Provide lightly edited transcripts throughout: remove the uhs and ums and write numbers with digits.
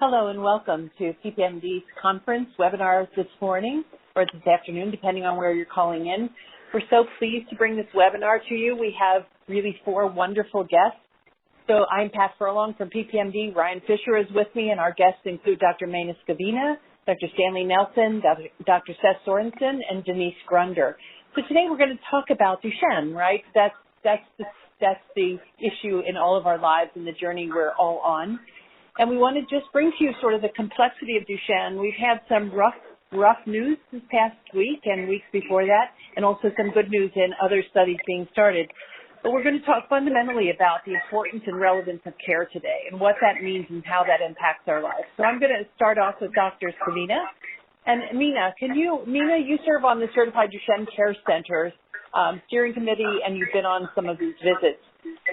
Hello and welcome to PPMD's conference webinar this morning or this afternoon, depending on where you're calling in. We're so pleased to bring this webinar to you. We have really 4 wonderful guests. So I'm Pat Furlong from PPMD. Ryan Fisher is with me, and our guests include Dr. Maina Scavina, Dr. Stanley Nelson, Dr. Seth Sorensen, and Denise Grunder. So today we're going to talk about Duchenne, right? That's the issue in all of our lives and the journey we're all on. And we want to just bring to you sort of the complexity of Duchenne. We've had some rough news this past week and weeks before that, and also some good news in other studies being started. But we're going to talk fundamentally about the importance and relevance of care today and what that means and how that impacts our lives. So I'm going to start off with Dr. Scavina. And Mina, you serve on the Certified Duchenne Care Center's steering committee, and you've been on some of these visits.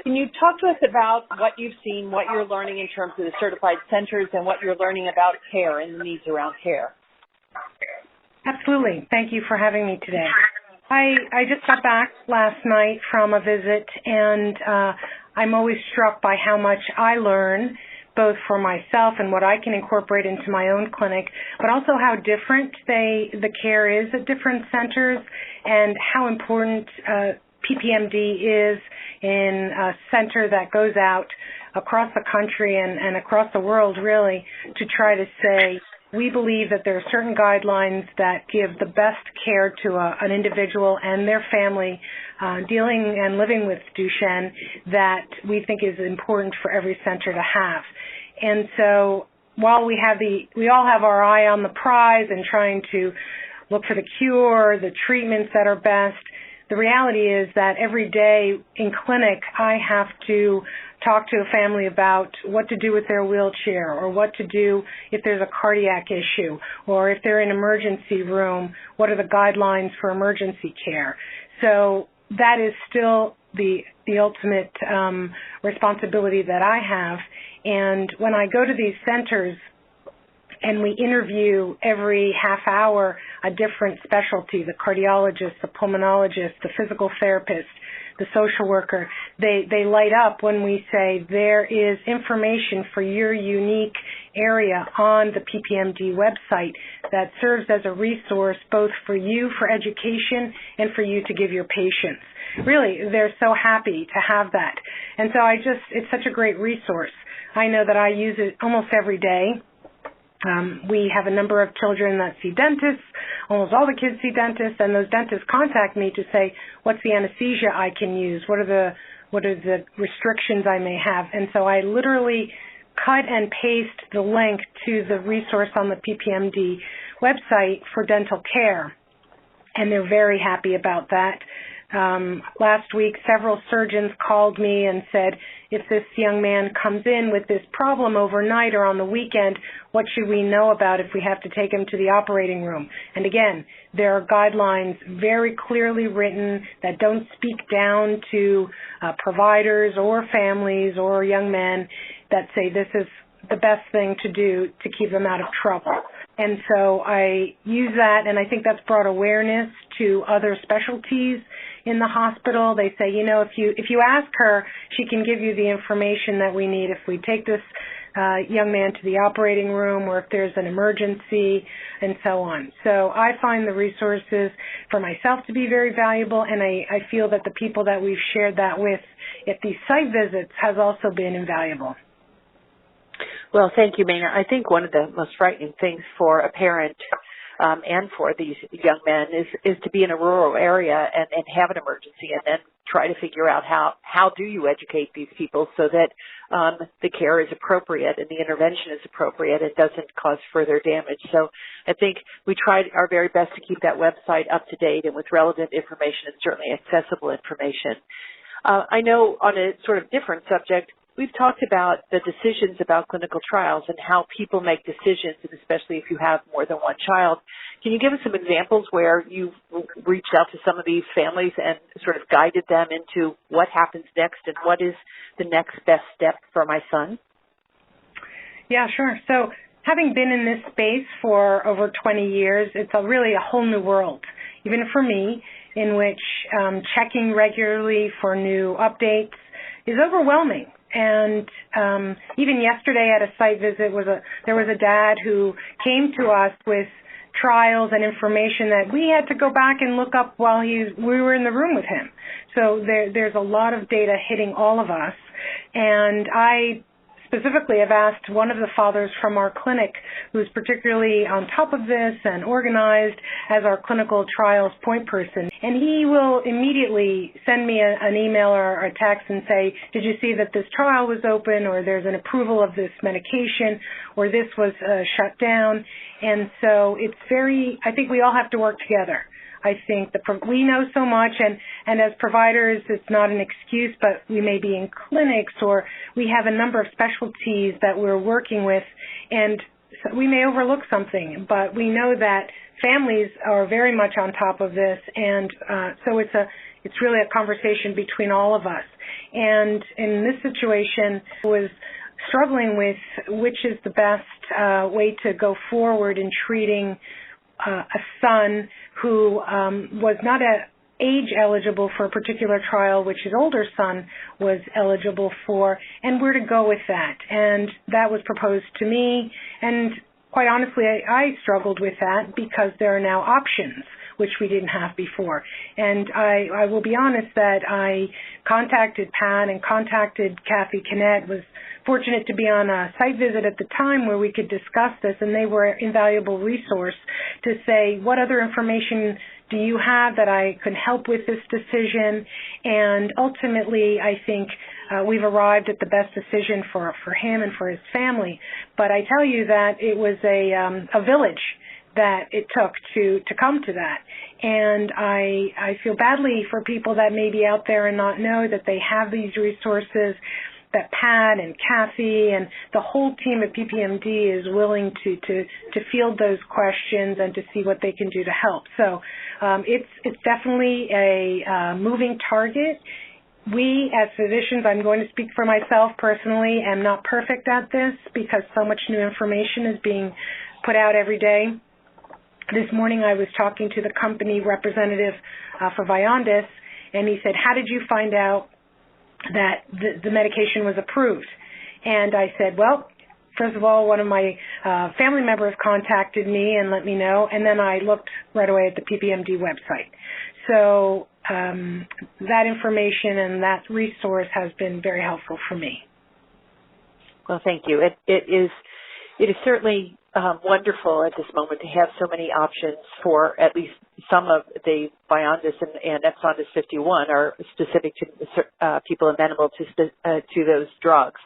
Can you talk to us about what you've seen, what you're learning in terms of the certified centers, and what you're learning about care and the needs around care? Absolutely. Thank you for having me today. I just got back last night from a visit, and I'm always struck by how much I learn, both for myself and what I can incorporate into my own clinic, but also how different the care is at different centers and how important PPMD is in a center that goes out across the country and across the world, really, to try to say, we believe that there are certain guidelines that give the best care to an individual and their family dealing and living with Duchenne that we think is important for every center to have. And so while we all have our eye on the prize and trying to look for the cure, the treatments that are best, the reality is that every day in clinic, I have to talk to a family about what to do with their wheelchair or what to do if there's a cardiac issue or if they're in an emergency room, what are the guidelines for emergency care. So that is still the ultimate responsibility that I have. And when I go to these centers, and we interview every half hour a different specialty, the cardiologist, the pulmonologist, the physical therapist, the social worker. They light up when we say there is information for your unique area on the PPMD website that serves as a resource both for you for education and for you to give your patients. Really, they're so happy to have that. And so it's such a great resource. I know that I use it almost every day. We have a number of children that see dentists. Almost all the kids see dentists, and those dentists contact me to say, what's the anesthesia I can use? What are the restrictions I may have? And so I literally cut and paste the link to the resource on the PPMD website for dental care, and they're very happy about that. Last week, several surgeons called me and said, if this young man comes in with this problem overnight or on the weekend, what should we know about if we have to take him to the operating room? And again, there are guidelines very clearly written that don't speak down to providers or families or young men that say this is the best thing to do to keep them out of trouble. And so I use that, and I think that's brought awareness to other specialties in the hospital. They say, you know, if you ask her, she can give you the information that we need if we take this young man to the operating room or if there's an emergency and so on. So I find the resources for myself to be very valuable, and I feel that the people that we've shared that with at these site visits has also been invaluable. Well, thank you, Maina. I think one of the most frightening things for a parent and for these young men is to be in a rural area and have an emergency and then try to figure out how do you educate these people so that the care is appropriate and the intervention is appropriate and doesn't cause further damage. So I think we tried our very best to keep that website up to date and with relevant information and certainly accessible information. I know on a sort of different subject, we've talked about the decisions about clinical trials and how people make decisions, and especially if you have more than one child. Can you give us some examples where you've reached out to some of these families and sort of guided them into what happens next and what is the next best step for my son? Yeah, sure. So having been in this space for over 20 years, it's really a whole new world, even for me, in which checking regularly for new updates is overwhelming. And even yesterday at a site visit, there was a dad who came to us with trials and information that we had to go back and look up while we were in the room with him. So there's a lot of data hitting all of us. And I specifically have asked one of the fathers from our clinic, who's particularly on top of this and organized as our clinical trials point person, and he will immediately send me an email or a text and say, did you see that this trial was open, or there's an approval of this medication, or this was shut down? And so I think we all have to work together. I think we know so much, and as providers, it's not an excuse, but we may be in clinics or we have a number of specialties that we're working with, and so we may overlook something, but we know that families are very much on top of this, and so it's really a conversation between all of us. And in this situation, I was struggling with which is the best way to go forward in treating a son who was not age eligible for a particular trial, which his older son was eligible for, and where to go with that. And that was proposed to me, and quite honestly, I struggled with that because there are now options, which we didn't have before. And I will be honest that I contacted Pat and contacted Kathy Kinnett, was fortunate to be on a site visit at the time where we could discuss this, and they were an invaluable resource to say, what other information do you have that I could help with this decision? And ultimately, I think we've arrived at the best decision for him and for his family. But I tell you that it was a village that it took to come to that. And I feel badly for people that may be out there and not know that they have these resources, that Pat and Kathy and the whole team at PPMD is willing to field those questions and to see what they can do to help. So it's definitely a moving target. We, as physicians, I'm going to speak for myself personally, am not perfect at this because so much new information is being put out every day. This morning I was talking to the company representative for Vyondys, and he said, how did you find out that the medication was approved? And I said, well, first of all, one of my family members contacted me and let me know, and then I looked right away at the PPMD website. So that information and that resource has been very helpful for me. Well, thank you. It is certainly wonderful at this moment to have so many options for at least some of the Vyondys and Exondys 51 are specific to people amenable to those drugs.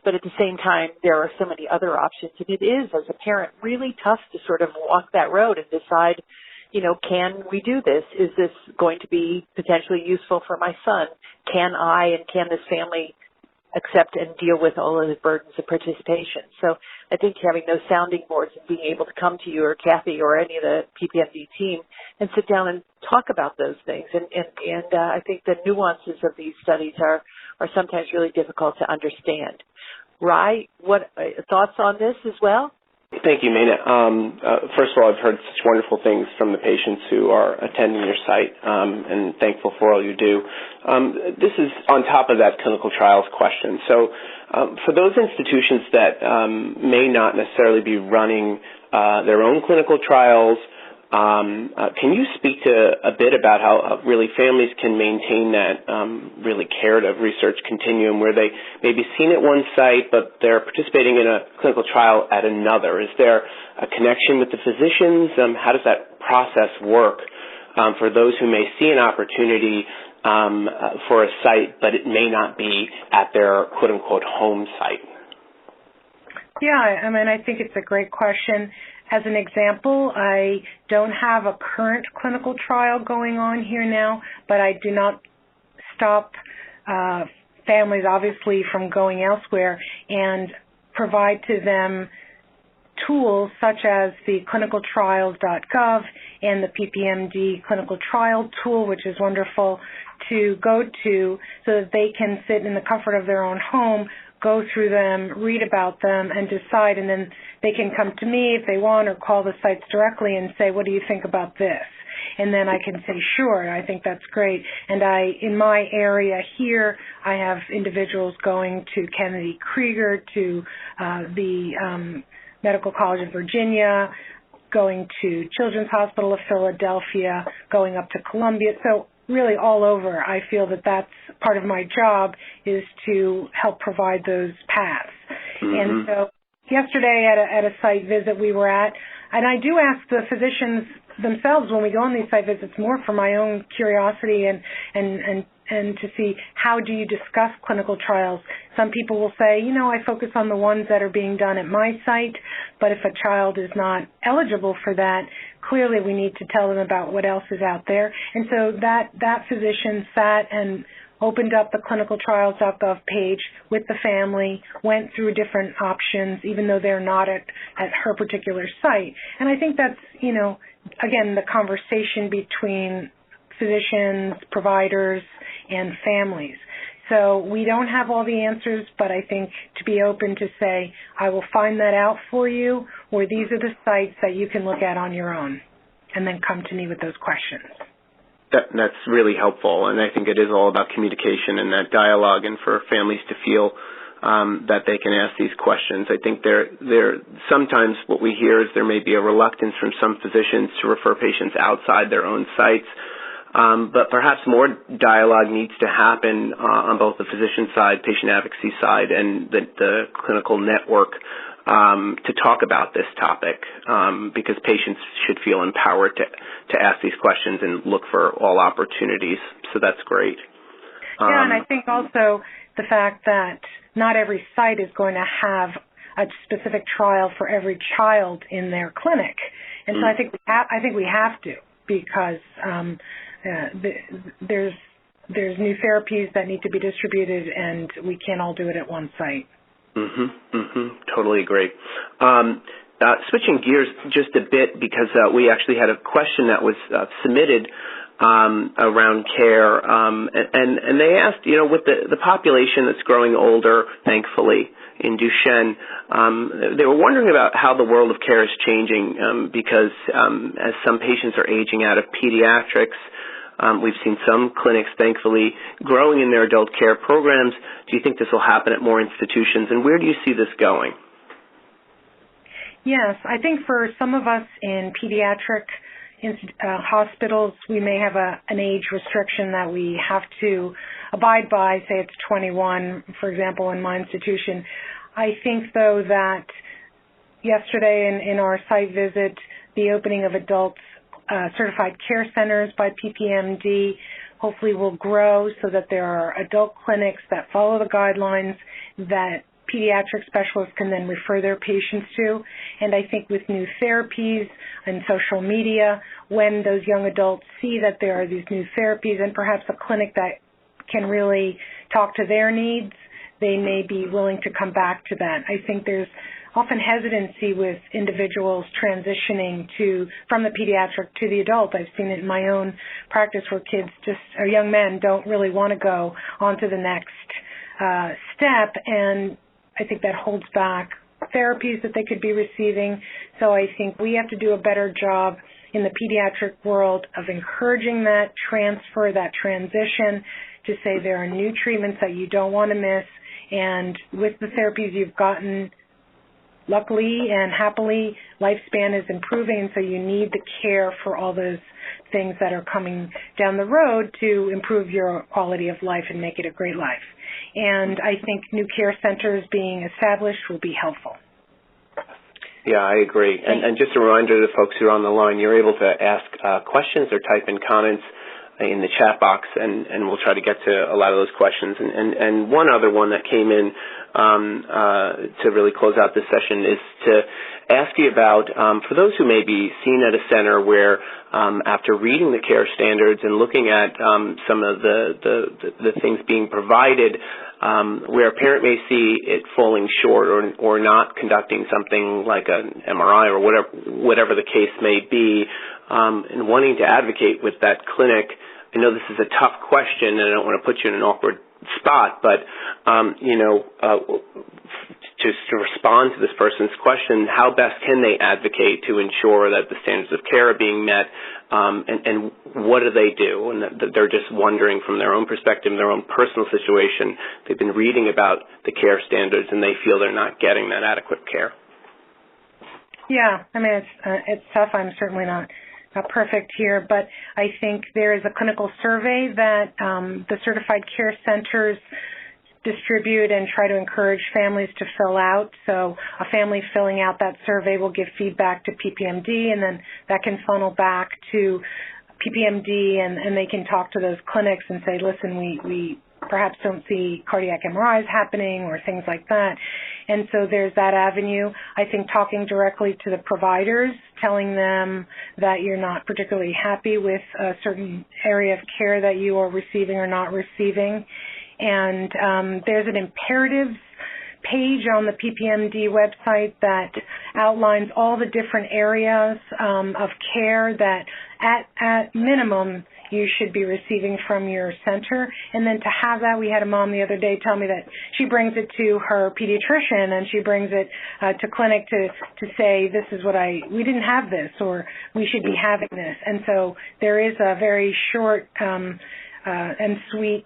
But at the same time, there are so many other options. And it is, as a parent, really tough to sort of walk that road and decide, can we do this? Is this going to be potentially useful for my son? Can I and can this family accept and deal with all of the burdens of participation? So I think having those sounding boards and being able to come to you or Kathy or any of the PPMD team and sit down and talk about those things. And I think the nuances of these studies are sometimes really difficult to understand. Rai, what thoughts on this as well? Thank you, Maina. First of all, I've heard such wonderful things from the patients who are attending your site, and thankful for all you do. This is on top of that clinical trials question. So for those institutions that may not necessarily be running their own clinical trials, can you speak to a bit about how really families can maintain that really curative research continuum where they may be seen at one site, but they're participating in a clinical trial at another? Is there a connection with the physicians? How does that process work for those who may see an opportunity for a site, but it may not be at their quote-unquote home site? Yeah, I think it's a great question. As an example, I don't have a current clinical trial going on here now, but I do not stop families, obviously, from going elsewhere and provide to them tools such as the clinicaltrials.gov and the PPMD clinical trial tool, which is wonderful to go to so that they can sit in the comfort of their own home go through them, read about them, and decide, and then they can come to me if they want or call the sites directly and say, what do you think about this? And then I can say, sure, I think that's great. And in my area here, I have individuals going to Kennedy Krieger, to the Medical College of Virginia, going to Children's Hospital of Philadelphia, going up to Columbia. So really all over, I feel that that's part of my job, is to help provide those paths. Mm-hmm. And so yesterday at a site visit we were at, and I do ask the physicians themselves when we go on these site visits more for my own curiosity and to see, how do you discuss clinical trials? Some people will say, I focus on the ones that are being done at my site, but if a child is not eligible for that, clearly we need to tell them about what else is out there. And so that physician sat and opened up the clinicaltrials.gov page with the family, went through different options, even though they're not at her particular site. And I think that's, again, the conversation between physicians, providers, and families. So we don't have all the answers, but I think to be open to say, I will find that out for you, or these are the sites that you can look at on your own, and then come to me with those questions. That's really helpful, and I think it is all about communication and that dialogue, and for families to feel that they can ask these questions. I think sometimes what we hear is there may be a reluctance from some physicians to refer patients outside their own sites, but perhaps more dialogue needs to happen on both the physician side, patient advocacy side, and the clinical network to talk about this topic, because patients should feel empowered to ask these questions and look for all opportunities. So that's great. Yeah, and I think also the fact that not every site is going to have a specific trial for every child in their clinic, and so I think we have to, because there's new therapies that need to be distributed, and we can't all do it at one site. Totally agree. Switching gears just a bit, because we actually had a question that was submitted around care, and they asked, with the population that's growing older, thankfully, in Duchenne, they were wondering about how the world of care is changing, because as some patients are aging out of pediatrics, we've seen some clinics, thankfully, growing in their adult care programs. Do you think this will happen at more institutions, and where do you see this going? Yes, I think for some of us in pediatric hospitals, we may have an age restriction that we have to abide by. Say it's 21, for example, in my institution. I think, though, that yesterday in our site visit, the opening of adult certified care centers by PPMD hopefully will grow, so that there are adult clinics that follow the guidelines that pediatric specialists can then refer their patients to. And I think with new therapies and social media, when those young adults see that there are these new therapies and perhaps a clinic that can really talk to their needs, they may be willing to come back to that. I think there's often hesitancy with individuals transitioning from the pediatric to the adult. I've seen it in my own practice where kids or young men don't really want to go on to the next step, and I think that holds back therapies that they could be receiving. So I think we have to do a better job in the pediatric world of encouraging that transfer, that transition, to say there are new treatments that you don't want to miss, and with the therapies you've gotten, luckily and happily, lifespan is improving, and so you need the care for all those things that are coming down the road to improve your quality of life and make it a great life. And I think new care centers being established will be helpful. Yeah, I agree. And just a reminder to the folks who are on the line, you're able to ask questions or type in comments in the chat box, and we'll try to get to a lot of those questions. And one other one that came in to really close out this session is to ask you about, for those who may be seen at a center where after reading the care standards and looking at some of the things being provided, where a parent may see it falling short or not conducting something like an MRI or whatever the case may be, and wanting to advocate with that clinic. I know this is a tough question, and I don't want to put you in an awkward spot, but, just to respond to this person's question, how best can they advocate to ensure that the standards of care are being met, and what do they do? And that they're just wondering from their own perspective, their own personal situation. They've been reading about the care standards, and they feel they're not getting that adequate care. Yeah, I mean, it's tough. I'm certainly not perfect here, but I think there is a clinical survey that the certified care centers distribute and try to encourage families to fill out. So a family filling out that survey will give feedback to PPMD, and then that can funnel back to PPMD, and they can talk to those clinics and say, listen, we perhaps don't see cardiac MRIs happening or things like that. And so there's that avenue. I think talking directly to the providers, telling them that you're not particularly happy with a certain area of care that you are receiving or not receiving. And there's an imperatives page on the PPMD website that outlines all the different areas of care that at minimum you should be receiving from your center. And then to have that, we had a mom the other day tell me that she brings it to her pediatrician and she brings it to clinic to say, this is what we didn't have this, or we should be having this. And so there is a very short and sweet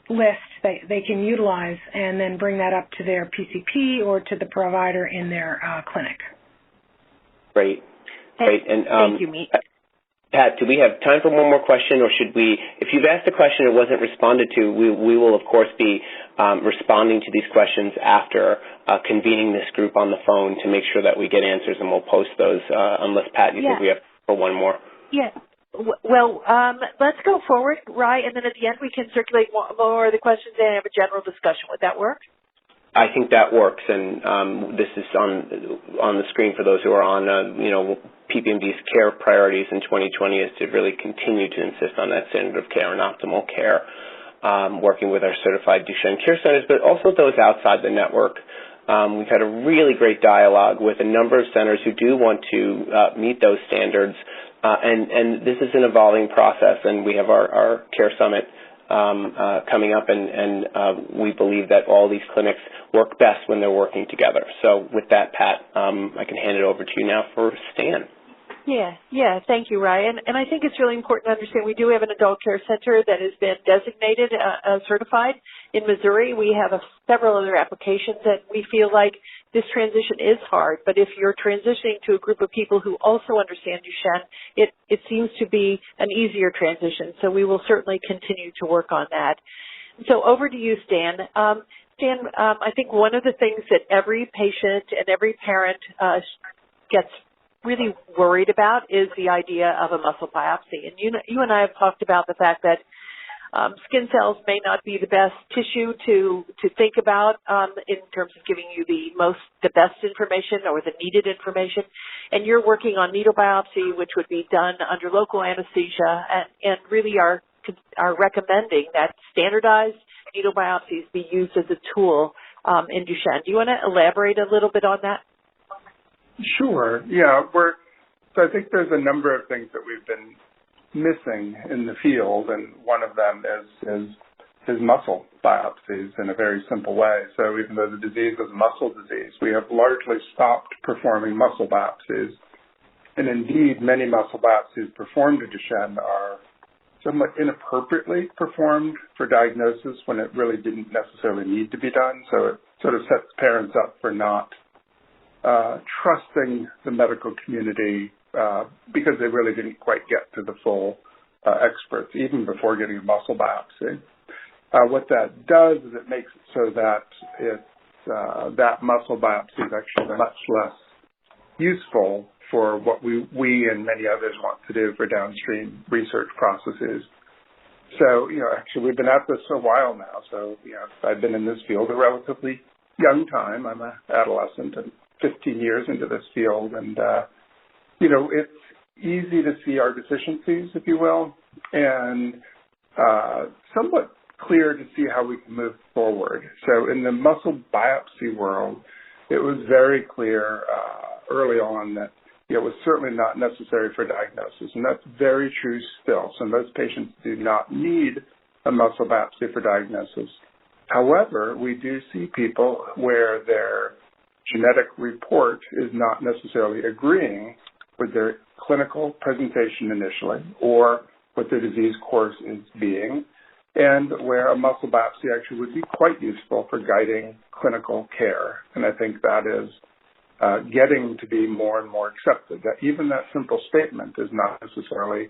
list that they can utilize and then bring that up to their PCP or to the provider in their clinic. Great. And thank you, Meet. Pat, do we have time for one more question, or should we, if you've asked a question and it wasn't responded to, we will, of course, be responding to these questions after convening this group on the phone to make sure that we get answers, and we'll post those, unless, Pat, you think we have for one more. Yeah. Well, let's go forward, right, and then at the end we can circulate more of the questions and have a general discussion. Would that work? I think that works, and this is on the screen for those who are on, PPMD's care priorities in 2020 is to really continue to insist on that standard of care and optimal care, working with our certified Duchenne care centers, but also those outside the network. We've had a really great dialogue with a number of centers who do want to meet those standards, and this is an evolving process, and we have our Care Summit coming up, and we believe that all these clinics work best when they're working together. So with that, Pat, I can hand it over to you now for Stan. Yeah, thank you, Ryan. And I think it's really important to understand we do have an adult care center that has been designated certified in Missouri. We have several other applications that we feel like this transition is hard, but if you're transitioning to a group of people who also understand Duchenne, it seems to be an easier transition. So we will certainly continue to work on that. So over to you, Stan. Stan, I think one of the things that every patient and every parent gets really worried about is the idea of a muscle biopsy. And you and I have talked about the fact that skin cells may not be the best tissue to think about in terms of giving you the best information or the needed information. And you're working on needle biopsy, which would be done under local anesthesia, and really are recommending that standardized needle biopsies be used as a tool in Duchenne. Do you want to elaborate a little bit on that? Sure. Yeah. So I think there's a number of things that we've been missing in the field, and one of them is muscle biopsies in a very simple way. So even though the disease is a muscle disease, we have largely stopped performing muscle biopsies. And indeed, many muscle biopsies performed in Duchenne are somewhat inappropriately performed for diagnosis when it really didn't necessarily need to be done. So it sort of sets parents up for not trusting the medical community because they really didn't quite get to the full experts, even before getting a muscle biopsy. What that does is it makes it so that that muscle biopsy is actually much less useful for what we and many others want to do for downstream research processes. So, actually we've been at this a while now. So, I've been in this field a relatively young time. I'm an adolescent and 15 years into this field, and it's easy to see our deficiencies, if you will, and somewhat clear to see how we can move forward. So in the muscle biopsy world, it was very clear early on that it was certainly not necessary for diagnosis, and that's very true still. So most patients do not need a muscle biopsy for diagnosis. However, we do see people where their genetic report is not necessarily agreeing with their clinical presentation initially or what their disease course is being, and where a muscle biopsy actually would be quite useful for guiding clinical care. And I think that is getting to be more and more accepted, that even that simple statement is not necessarily,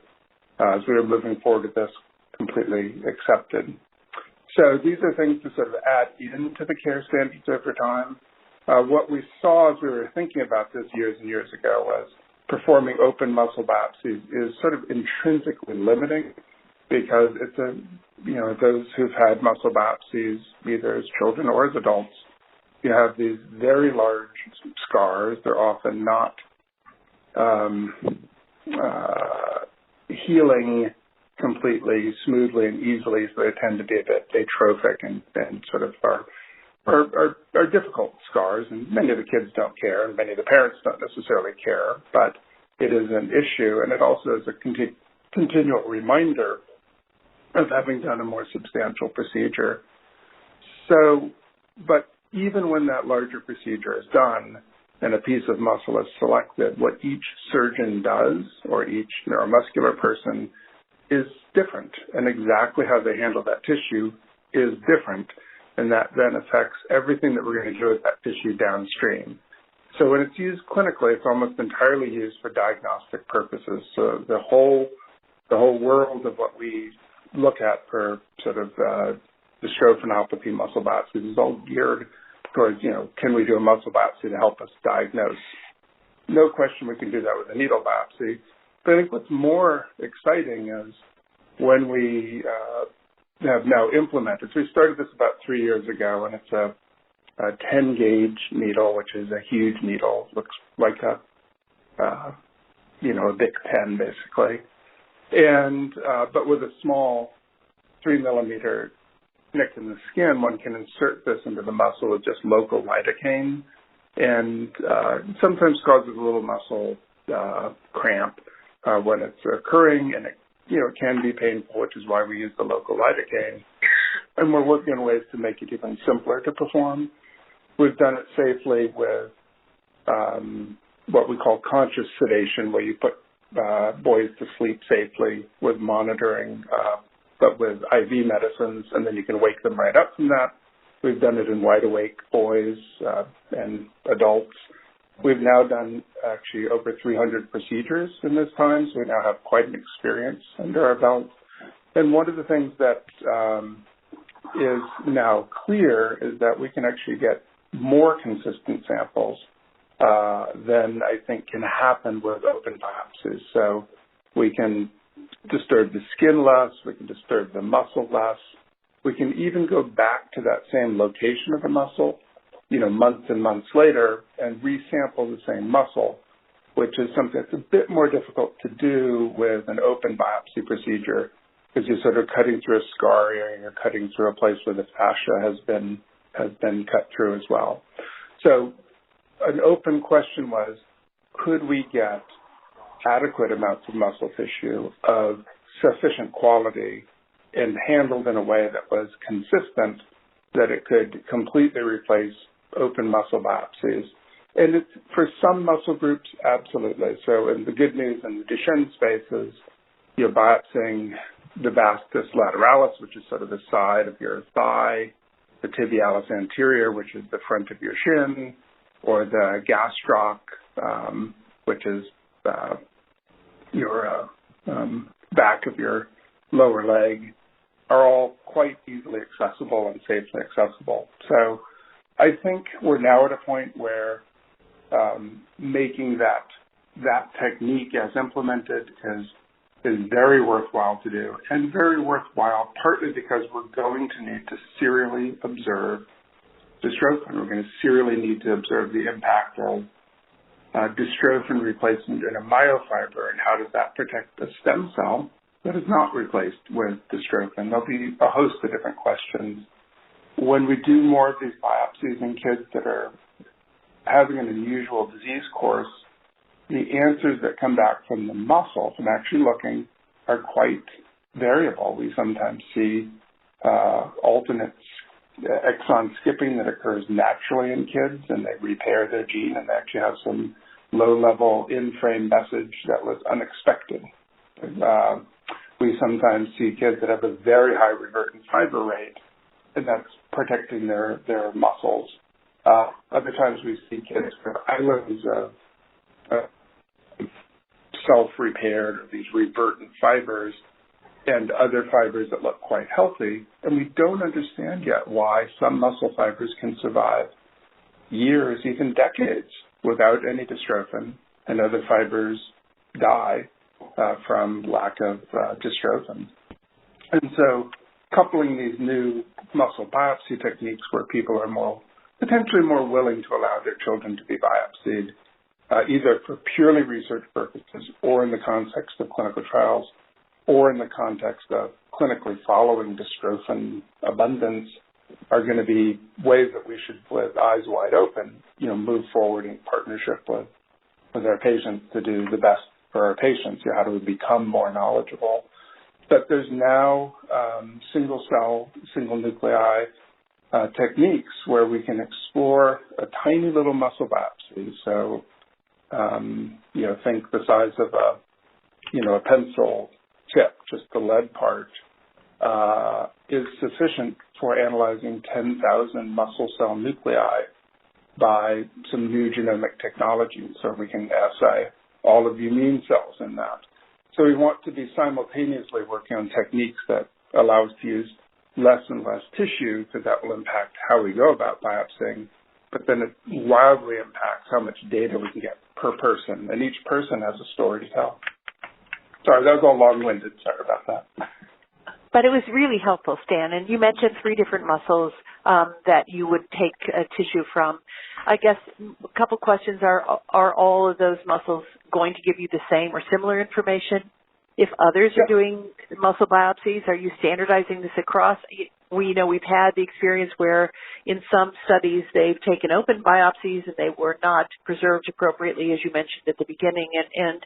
as we are moving forward with this, completely accepted. So these are things to sort of add into the care standards over time. What we saw as we were thinking about this years and years ago was performing open muscle biopsies is sort of intrinsically limiting because it's those who've had muscle biopsies, either as children or as adults, you have these very large scars. They're often not healing completely, smoothly, and easily, so they tend to be a bit atrophic and sort of are difficult scars, and many of the kids don't care, and many of the parents don't necessarily care, but it is an issue, and it also is a continual reminder of having done a more substantial procedure. So, but even when that larger procedure is done and a piece of muscle is selected, what each surgeon does, or each neuromuscular person, is different, and exactly how they handle that tissue is different, and that then affects everything that we're going to do with that tissue downstream. So when it's used clinically, it's almost entirely used for diagnostic purposes. So the whole world of what we look at for sort of dystrophinopathy muscle biopsies is all geared towards, can we do a muscle biopsy to help us diagnose? No question we can do that with a needle biopsy. But I think what's more exciting is when we have now implemented. So we started this about 3 years ago, and it's a 10-gauge needle, which is a huge needle. Looks like a Bic pen, basically. And but with a small 3-millimeter nick in the skin, one can insert this into the muscle with just local lidocaine, and sometimes causes a little muscle cramp when it's occurring, and it can be painful, which is why we use the local lidocaine. And we're working on ways to make it even simpler to perform. We've done it safely with what we call conscious sedation, where you put boys to sleep safely with monitoring, but with IV medicines, and then you can wake them right up from that. We've done it in wide-awake boys and adults. We've now done actually over 300 procedures in this time, so we now have quite an experience under our belt. And one of the things that is now clear is that we can actually get more consistent samples than I think can happen with open biopsies. So we can disturb the skin less, we can disturb the muscle less. We can even go back to that same location of the muscle, months and months later, and resample the same muscle, which is something that's a bit more difficult to do with an open biopsy procedure, because you're sort of cutting through a scar area, and you're cutting through a place where the fascia has been cut through as well. So an open question was, could we get adequate amounts of muscle tissue of sufficient quality and handled in a way that was consistent, that it could completely replace open muscle biopsies? And it's, for some muscle groups, absolutely. So in the good news in the Duchenne space is you're biopsying the vastus lateralis, which is sort of the side of your thigh, the tibialis anterior, which is the front of your shin, or the gastroc, which is your back of your lower leg, are all quite easily accessible and safely accessible. So I think we're now at a point where making that technique as implemented is very worthwhile to do, and very worthwhile partly because we're going to need to serially observe dystrophin. We're going to serially need to observe the impact of dystrophin replacement in a myofiber, and how does that protect the stem cell that is not replaced with dystrophin. There'll be a host of different questions. When we do more of these biopsies in kids that are having an unusual disease course, the answers that come back from the muscle, from actually looking, are quite variable. We sometimes see alternate exon skipping that occurs naturally in kids, and they repair their gene, and they actually have some low-level in-frame message that was unexpected. We sometimes see kids that have a very high revertant fiber rate, and that's protecting their muscles. Other times we see kids with islands of self-repaired, or these revertant fibers, and other fibers that look quite healthy, and we don't understand yet why some muscle fibers can survive years, even decades, without any dystrophin, and other fibers die from lack of dystrophin. And so coupling these new muscle biopsy techniques where people are potentially more willing to allow their children to be biopsied, either for purely research purposes or in the context of clinical trials, or in the context of clinically following dystrophin abundance, are going to be ways that we should, with eyes wide open, move forward in partnership with our patients to do the best for our patients. How do we become more knowledgeable? But there's now single cell, single nuclei techniques where we can explore a tiny little muscle biopsy. So, think the size of a pencil tip, just the lead part, is sufficient for analyzing 10,000 muscle cell nuclei by some new genomic technology. So we can assay all of the immune cells in that. So we want to be simultaneously working on techniques that allow us to use less and less tissue, because that will impact how we go about biopsying, but then it wildly impacts how much data we can get per person, and each person has a story to tell. Sorry, that was all long-winded. Sorry about that. But it was really helpful, Stan. And you mentioned 3 different muscles that you would take tissue from. I guess a couple questions are all of those muscles going to give you the same or similar information? If others are doing muscle biopsies, are you standardizing this across? We've had the experience where in some studies they've taken open biopsies and they were not preserved appropriately, as you mentioned at the beginning, and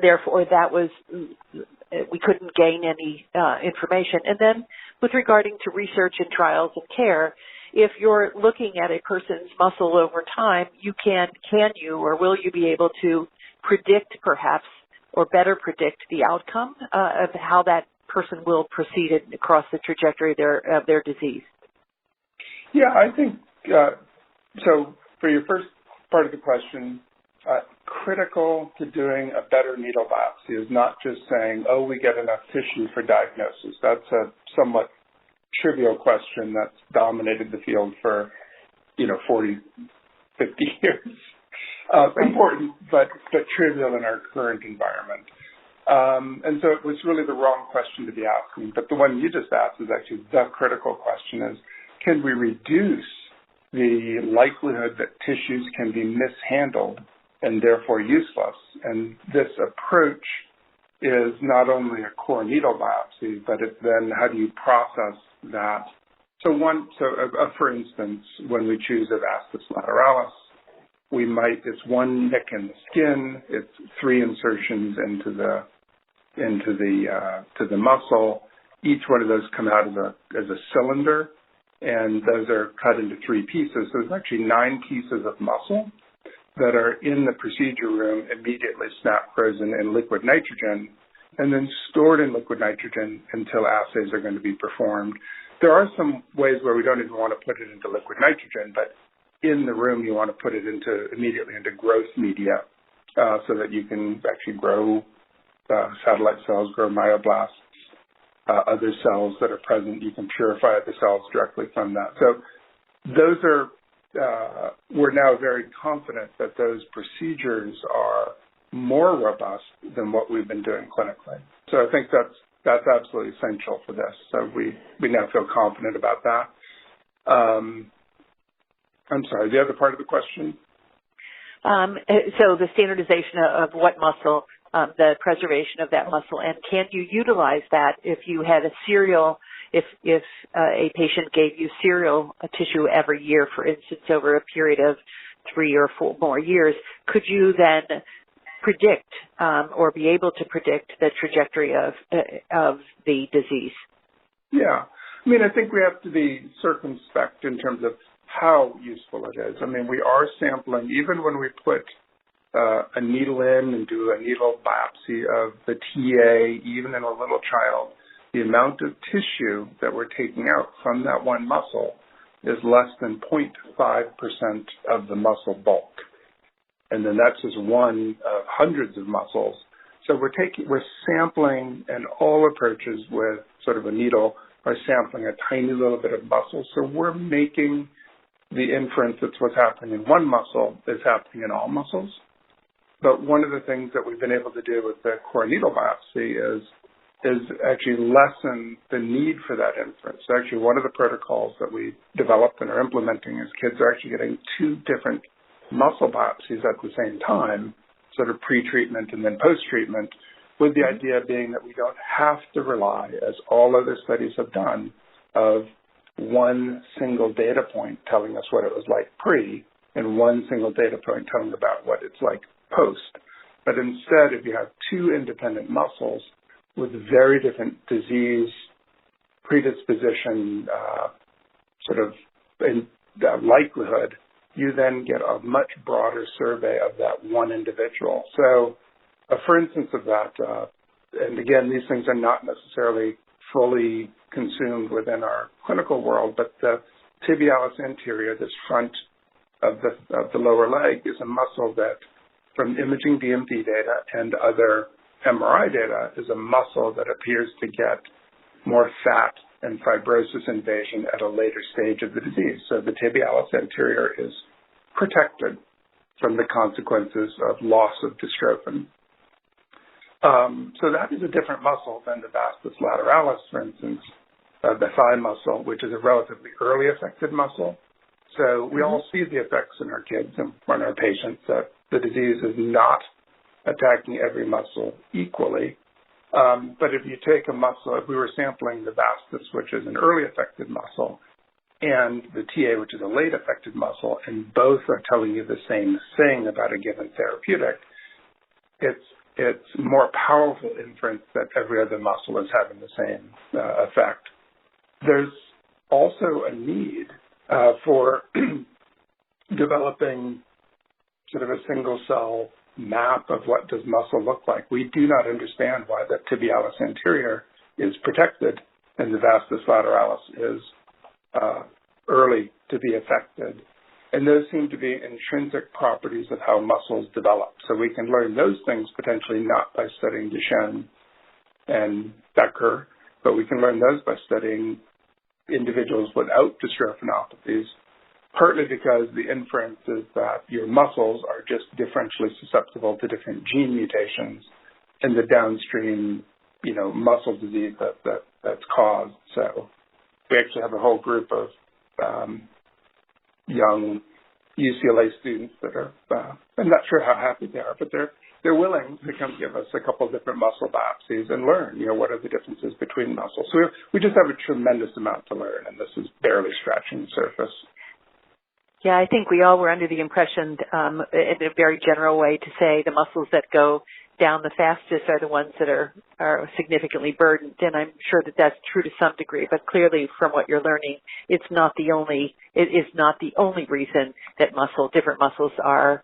therefore that was, we couldn't gain any information. And then with regarding to research and trials and care, if you're looking at a person's muscle over time, can you or will you be able to predict perhaps or better predict the outcome of how that person will proceed across the trajectory of their disease? Yeah, I think, so for your first part of the question, critical to doing a better needle biopsy is not just saying, we get enough tissue for diagnosis. That's a somewhat trivial question that's dominated the field for, 40, 50 years. Important, but trivial in our current environment. And so it was really the wrong question to be asking. But the one you just asked is actually the critical question is, can we reduce the likelihood that tissues can be mishandled and therefore useless? And this approach is not only a core needle biopsy, but it's then how do you process that? So for instance, when we choose a vastus lateralis, it's one nick in the skin, it's 3 insertions into the muscle. Each one of those come out as a cylinder, and those are cut into 3 pieces. So there's actually 9 pieces of muscle that are in the procedure room, immediately snap frozen in liquid nitrogen, and then stored in liquid nitrogen until assays are going to be performed. There are some ways where we don't even want to put it into liquid nitrogen, but in the room you want to put it immediately into growth media so that you can actually grow satellite cells, grow myoblasts, other cells that are present. You can purify the cells directly from that. So those are, we're now very confident that those procedures are more robust than what we've been doing clinically. So I think that's absolutely essential for this. So we now feel confident about that. I'm sorry, the other part of the question? So the standardization of what muscle, the preservation of that muscle, and can you utilize that if you had if a patient gave you serial tissue every year, for instance, over a period of 3 or 4 more years, could you then predict or be able to predict the trajectory of the disease? Yeah. I mean, I think we have to be circumspect in terms of how useful it is. I mean, we are sampling, even when we put a needle in and do a needle biopsy of the TA, even in a little child, the amount of tissue that we're taking out from that one muscle is less than 0.5% of the muscle bulk. And then that's just one of hundreds of muscles. So we're sampling, and all approaches with sort of a needle are sampling a tiny little bit of muscle. So we're making the inference that what's happening in one muscle is happening in all muscles. But one of the things that we've been able to do with the core needle biopsy is actually lessen the need for that inference. So actually, one of the protocols that we developed and are implementing is kids are actually getting 2 different muscle biopsies at the same time, sort of pre-treatment and then post-treatment, with the idea being that we don't have to rely, as all other studies have done, of one single data point telling us what it was like pre and one single data point telling about what it's like post. But instead, if you have 2 independent muscles with very different disease predisposition sort of likelihood, you then get a much broader survey of that one individual. So, for instance of that, and again, these things are not necessarily fully consumed within our clinical world, but the tibialis anterior, this front of the lower leg, is a muscle that, from imaging DMD data and other MRI data, is a muscle that appears to get more fat and fibrosis invasion at a later stage of the disease. So the tibialis anterior is protected from the consequences of loss of dystrophin. So that is a different muscle than the vastus lateralis, for instance, the thigh muscle, which is a relatively early affected muscle. So we all see the effects in our kids and on our patients that the disease is not attacking every muscle equally. But if you take a muscle, if we were sampling the vastus, which is an early affected muscle, and the TA, which is a late affected muscle, and both are telling you the same thing about a given therapeutic, it's more powerful inference that every other muscle is having the same effect. There's also a need for developing sort of a single cell map of what does muscle look like. We do not understand why the tibialis anterior is protected and the vastus lateralis is early to be affected. And those seem to be intrinsic properties of how muscles develop. So we can learn those things potentially not by studying Duchenne and Becker, but we can learn those by studying individuals without dystrophinopathies, partly because the inference is that your muscles are just differentially susceptible to different gene mutations and the downstream, muscle disease that's caused. So we actually have a whole group of young UCLA students that are, I'm not sure how happy they are, but they're willing to come give us a couple of different muscle biopsies and learn, what are the differences between muscles. So we just have a tremendous amount to learn, and this is barely scratching the surface. Yeah, I think we all were under the impression, in a very general way, to say the muscles that go down the fastest are the ones that are significantly burdened, and I'm sure that that's true to some degree. But clearly, from what you're learning, it is not the only reason that different muscles are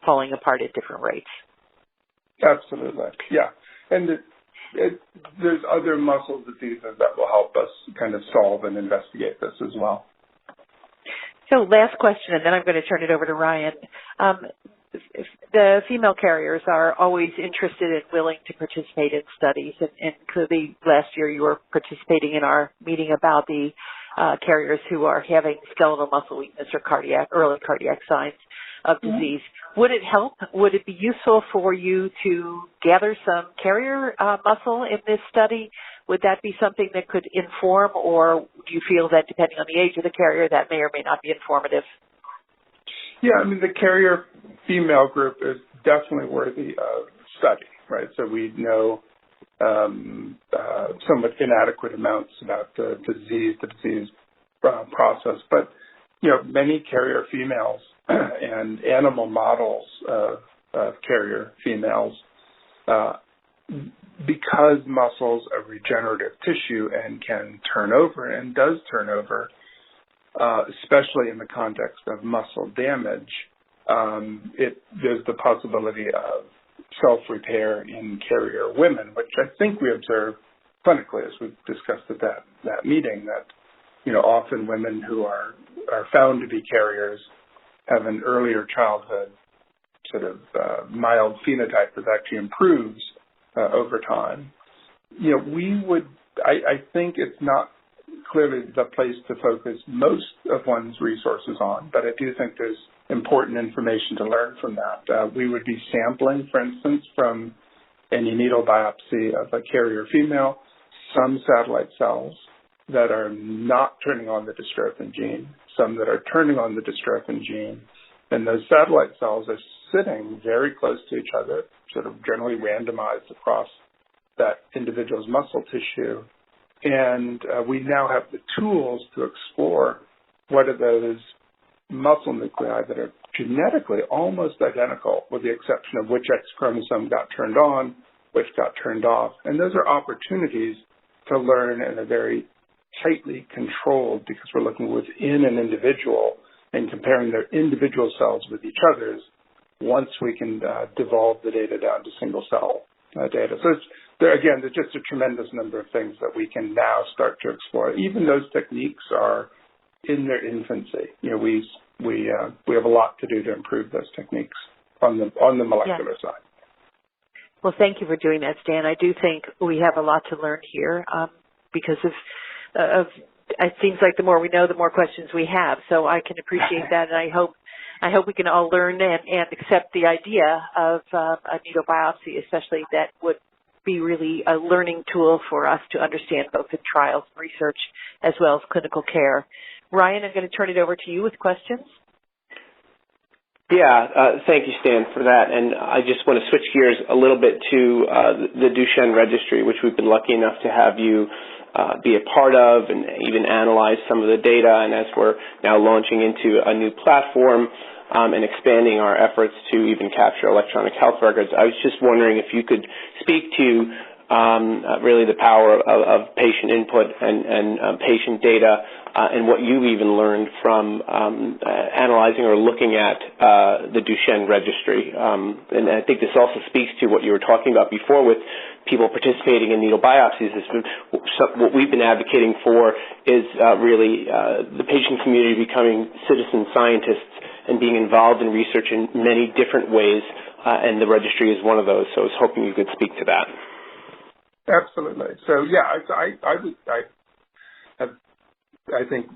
falling apart at different rates. Absolutely, yeah, and there's other muscle diseases that will help us kind of solve and investigate this as well. So last question, and then I'm going to turn it over to Ryan. The female carriers are always interested and willing to participate in studies, and clearly last year you were participating in our meeting about the carriers who are having skeletal muscle weakness or early cardiac signs of disease. Would it help? Would it be useful for you to gather some carrier muscle in this study? Would that be something that could inform, or do you feel that depending on the age of the carrier, that may or may not be informative? Yeah, I mean, the carrier female group is definitely worthy of study, right? So we know somewhat inadequate amounts about the disease process, but, many carrier females and animal models of carrier females because muscle's a regenerative tissue and can turn over and does turn over, especially in the context of muscle damage, there's the possibility of self-repair in carrier women, which I think we observe clinically, as we've discussed at that meeting, that often women who are found to be carriers have an earlier childhood sort of mild phenotype that actually improves over time. I think it's not clearly the place to focus most of one's resources on, but I do think there's important information to learn from that. We would be sampling, for instance, from any needle biopsy of a carrier female, some satellite cells that are not turning on the dystrophin gene, some that are turning on the dystrophin gene, and those satellite cells are sitting very close to each other, sort of generally randomized across that individual's muscle tissue. And we now have the tools to explore what are those muscle nuclei that are genetically almost identical, with the exception of which X chromosome got turned on, which got turned off. And those are opportunities to learn in a very tightly controlled, because we're looking within an individual and comparing their individual cells with each other's, once we can devolve the data down to single cell data. So there's just a tremendous number of things that we can now start to explore. Even those techniques are in their infancy. We have a lot to do to improve those techniques on the molecular side. Well, thank you for doing that, Stan. I do think we have a lot to learn here because of it seems like the more we know, the more questions we have. So I can appreciate that, and I hope we can all learn and accept the idea of a needle biopsy, especially that would be really a learning tool for us to understand both in trials and research as well as clinical care. Ryan, I'm going to turn it over to you with questions. Yeah, thank you, Stan, for that. And I just want to switch gears a little bit to the Duchenne registry, which we've been lucky enough to have you be a part of and even analyze some of the data. And as we're now launching into a new platform and expanding our efforts to even capture electronic health records, I was just wondering if you could speak to really the power of patient input and patient data and what you even learned from analyzing or looking at the Duchenne registry. And I think this also speaks to what you were talking about before with people participating in needle biopsies. What we've been advocating for is really the patient community becoming citizen scientists and being involved in research in many different ways, and the registry is one of those. So I was hoping you could speak to that. Absolutely. So I think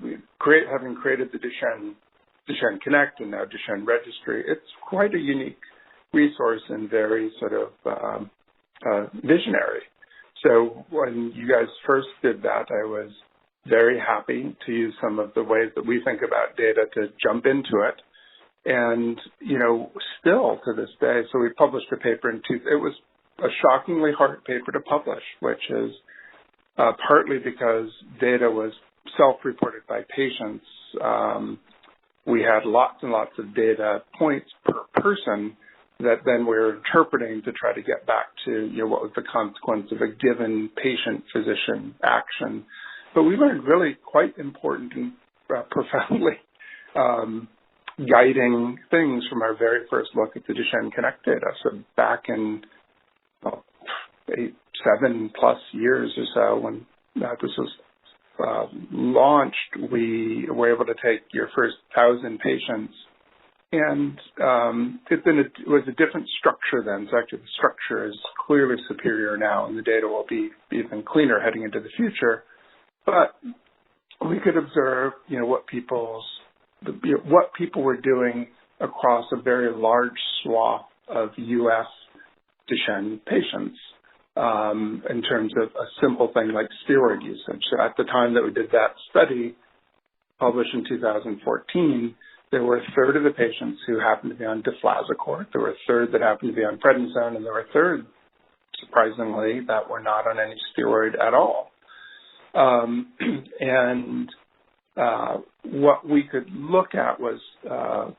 having created the Duchenne Connect and now Duchenne Registry, it's quite a unique resource and very sort of visionary. So when you guys first did that, I was very happy to use some of the ways that we think about data to jump into it. And, still to this day, so we published a paper it was a shockingly hard paper to publish, which is partly because data was self-reported by patients. We had lots and lots of data points per person that then we were interpreting to try to get back to what was the consequence of a given patient-physician action. But we learned really quite important and profoundly guiding things from our very first look at the Duchenne Connect data. So back in 7+ years or so when this was launched, we were able to take your first 1,000 patients, and it was a different structure then. So actually the structure is clearly superior now, and the data will be even cleaner heading into the future. But we could observe, what people were doing across a very large swath of U.S. Duchenne patients in terms of a simple thing like steroid usage. So at the time that we did that study, published in 2014, there were a third of the patients who happened to be on deflazacort. There were a third that happened to be on prednisone, and there were a third, surprisingly, that were not on any steroid at all. What we could look at was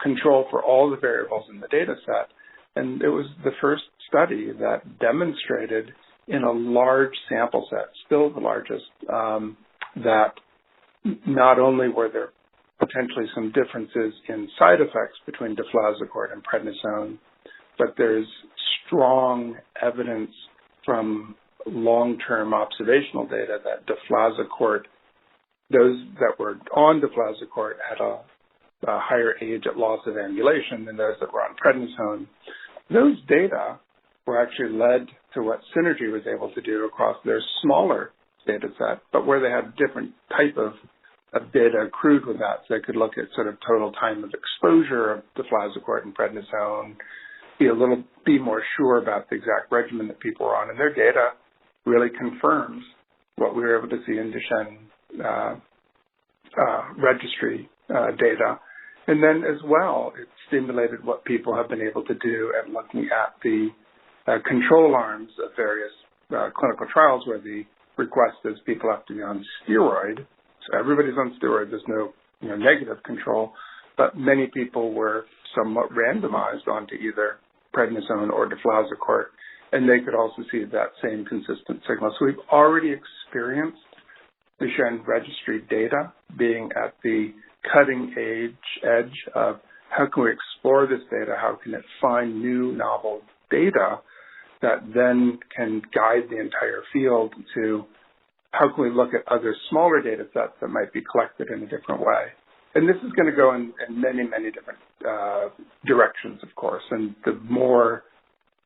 control for all the variables in the data set. And it was the first study that demonstrated in a large sample set, still the largest, that not only were there potentially some differences in side effects between deflazacort and prednisone, but there's strong evidence from long-term observational data that deflazacort, those that were on deflazacort had a higher age at loss of ambulation than those that were on prednisone. Those data were actually led to what Synergy was able to do across their smaller data set, but where they had different type of data accrued with that. So they could look at sort of total time of exposure of deflazacort and prednisone, be more sure about the exact regimen that people were on. And their data really confirms what we were able to see in Duchenne registry data. And then as well, it stimulated what people have been able to do at looking at the control arms of various clinical trials where the request is people have to be on steroid. So everybody's on steroid. There's no negative control. But many people were somewhat randomized onto either prednisone or deflazacort, and they could also see that same consistent signal. So we've already experienced Duchenne registry data being at the cutting edge of how can we explore this data, how can it find new novel data that then can guide the entire field to how can we look at other smaller data sets that might be collected in a different way. And this is going to go in many, many different directions, of course, and the more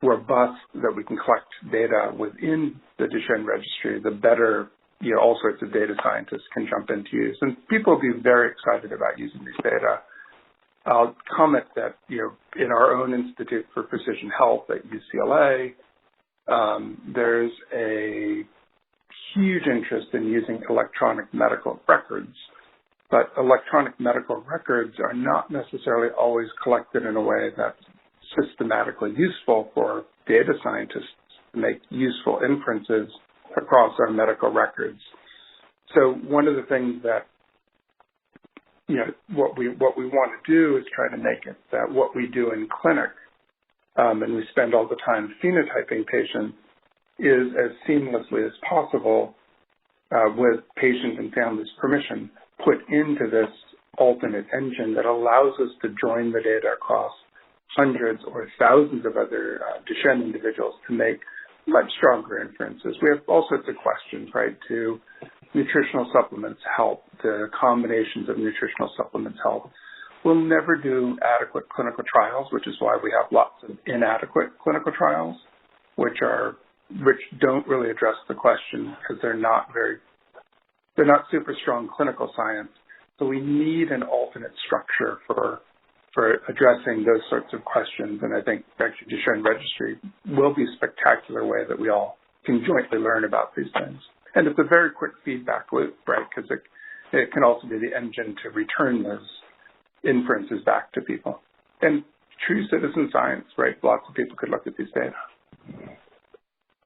robust that we can collect data within the Duchenne registry, the better all sorts of data scientists can jump into use. And people will be very excited about using these data. I'll comment that, in our own Institute for Precision Health at UCLA, there's a huge interest in using electronic medical records, but electronic medical records are not necessarily always collected in a way that's systematically useful for data scientists to make useful inferences across our medical records. So one of the things that what we want to do is try to make it that what we do in clinic, and we spend all the time phenotyping patients, is as seamlessly as possible with patient and family's permission, put into this alternate engine that allows us to join the data across hundreds or thousands of other Duchenne individuals to make much stronger inferences. We have all sorts of questions, right? Do nutritional supplements help? The combinations of nutritional supplements help? We'll never do adequate clinical trials, which is why we have lots of inadequate clinical trials, which don't really address the question because they're not super strong clinical science. So we need an alternate structure for addressing those sorts of questions. And I think actually Duchenne Registry will be a spectacular way that we all can jointly learn about these things. And it's a very quick feedback loop, right? Because it can also be the engine to return those inferences back to people. And true citizen science, right? Lots of people could look at these data.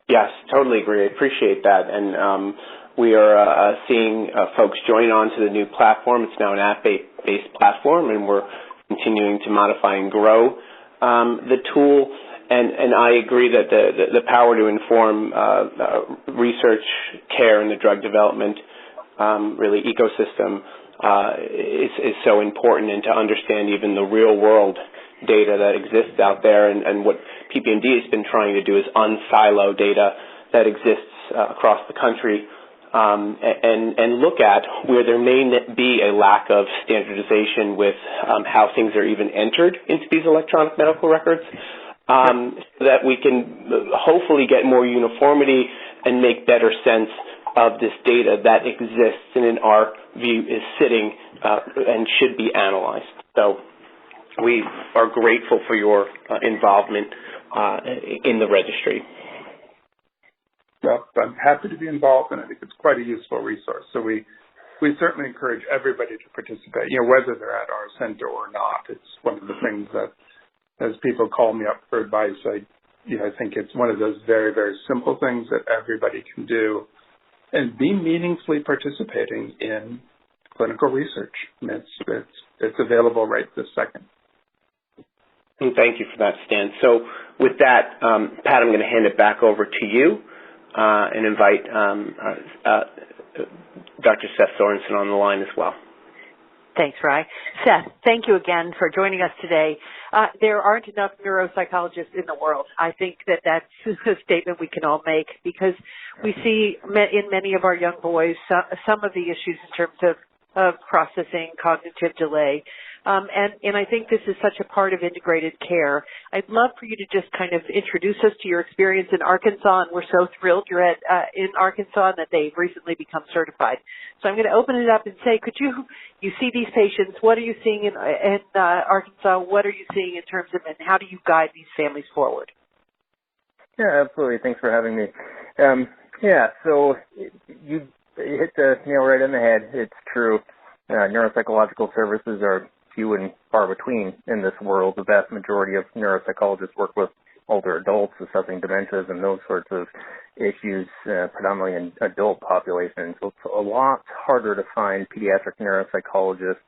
Yes, totally agree. I appreciate that. And we are seeing folks join on to the new platform. It's now an app-based platform, and we're continuing to modify and grow the tool. And I agree that the power to inform research, care, and the drug development really ecosystem is so important, and to understand even the real-world data that exists out there. And what PPMD has been trying to do is unsilo data that exists across the country and look at where there may be a lack of standardization with how things are even entered into these electronic medical records, so that we can hopefully get more uniformity and make better sense of this data that exists and in our view is sitting and should be analyzed. So we are grateful for your involvement in the registry. Well, I'm happy to be involved, and I think it's quite a useful resource. So we certainly encourage everybody to participate, whether they're at our center or not. It's one of the things that, as people call me up for advice, I think it's one of those very, very simple things that everybody can do and be meaningfully participating in clinical research. And it's available right this second. And thank you for that, Stan. So with that, Pat, I'm going to hand it back over to you and invite Dr. Seth Sorensen on the line as well. Thanks, Rye. Seth, thank you again for joining us today. There aren't enough neuropsychologists in the world. I think that that's a statement we can all make because we see in many of our young boys some of the issues in terms of processing, cognitive delay. And I think this is such a part of integrated care. I'd love for you to just kind of introduce us to your experience in Arkansas, and we're so thrilled you're in Arkansas and that they've recently become certified. So I'm going to open it up and say, you see these patients, what are you seeing in Arkansas? What are you seeing in terms of, and how do you guide these families forward? Yeah, absolutely. Thanks for having me. So you hit the nail right on the head. It's true. Neuropsychological services are few and far between in this world. The vast majority of neuropsychologists work with older adults assessing dementias and those sorts of issues, predominantly in adult populations. So it's a lot harder to find pediatric neuropsychologists.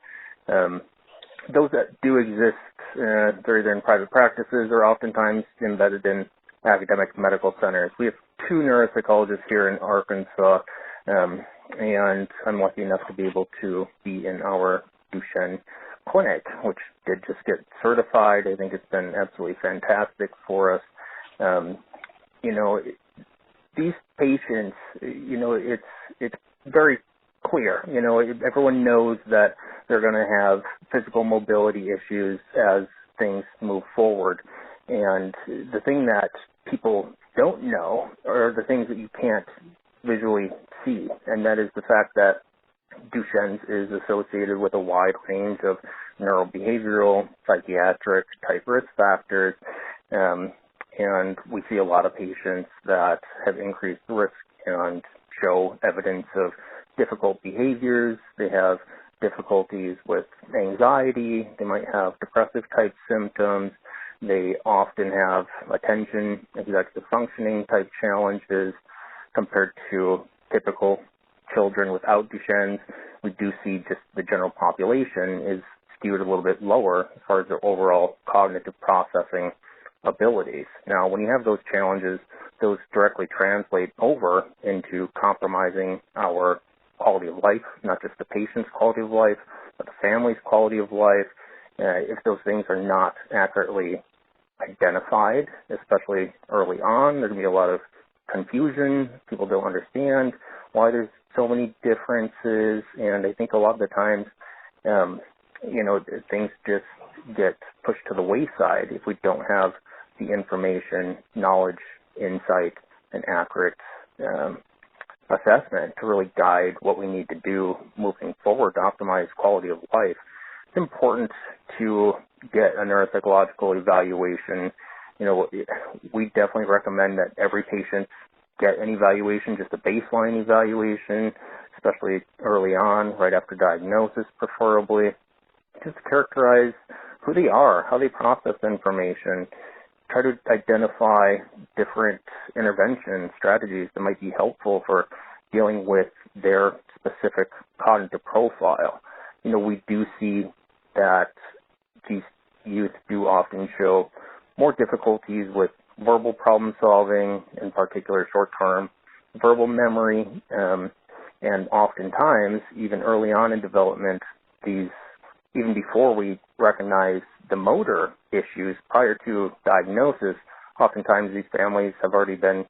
Those that do exist, they're either in private practices or oftentimes embedded in academic medical centers. We have 2 neuropsychologists here in Arkansas, and I'm lucky enough to be able to be in our Duchenne clinic, which did just get certified. I think it's been absolutely fantastic for us. These patients, it's very clear. Everyone knows that they're going to have physical mobility issues as things move forward. And the thing that people don't know are the things that you can't visually see, and that is the fact that Duchenne's is associated with a wide range of neurobehavioral, psychiatric type risk factors, and we see a lot of patients that have increased risk and show evidence of difficult behaviors. They have difficulties with anxiety. They might have depressive type symptoms. They often have attention, executive functioning type challenges compared to typical children without Duchenne's. We do see just the general population is skewed a little bit lower as far as their overall cognitive processing abilities. Now, when you have those challenges, those directly translate over into compromising our quality of life, not just the patient's quality of life, but the family's quality of life. If those things are not accurately identified, especially early on, there's going to be a lot of confusion. People don't understand why there's so many differences, and I think a lot of the times, things just get pushed to the wayside if we don't have the information, knowledge, insight, and accurate assessment to really guide what we need to do moving forward to optimize quality of life. It's important to get a neuropsychological evaluation. We definitely recommend that every patient get an evaluation, just a baseline evaluation, especially early on, right after diagnosis preferably, just to characterize who they are, how they process information, try to identify different intervention strategies that might be helpful for dealing with their specific cognitive profile. We do see that these youth do often show more difficulties with verbal problem solving, in particular short-term verbal memory, and oftentimes, even early on in development, even before we recognize the motor issues prior to diagnosis, oftentimes these families have already been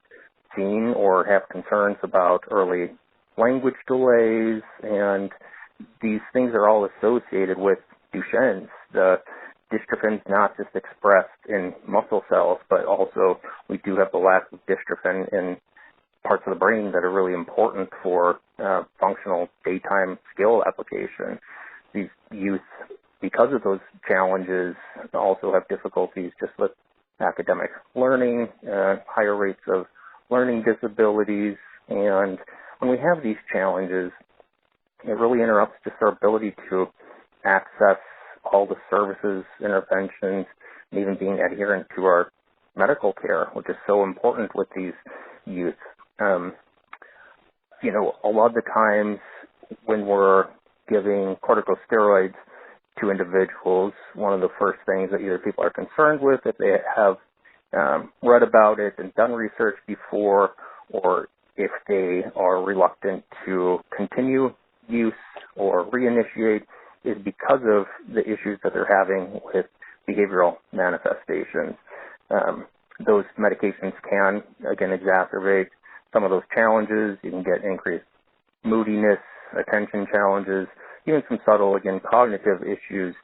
seen or have concerns about early language delays, and these things are all associated with Duchenne's. The dystrophin's not just expressed in muscle cells, but also we do have the lack of dystrophin in parts of the brain that are really important for functional daytime skill application. These youth, because of those challenges, also have difficulties just with academic learning, higher rates of learning disabilities, and when we have these challenges, it really interrupts just our ability to access all the services, interventions, and even being adherent to our medical care, which is so important with these youth. A lot of the times when we're giving corticosteroids to individuals, one of the first things that either people are concerned with, if they have read about it and done research before, or if they are reluctant to continue use or reinitiate, is because of the issues that they're having with behavioral manifestations. Those medications can, again, exacerbate some of those challenges. You can get increased moodiness, attention challenges, even some subtle, again, cognitive issues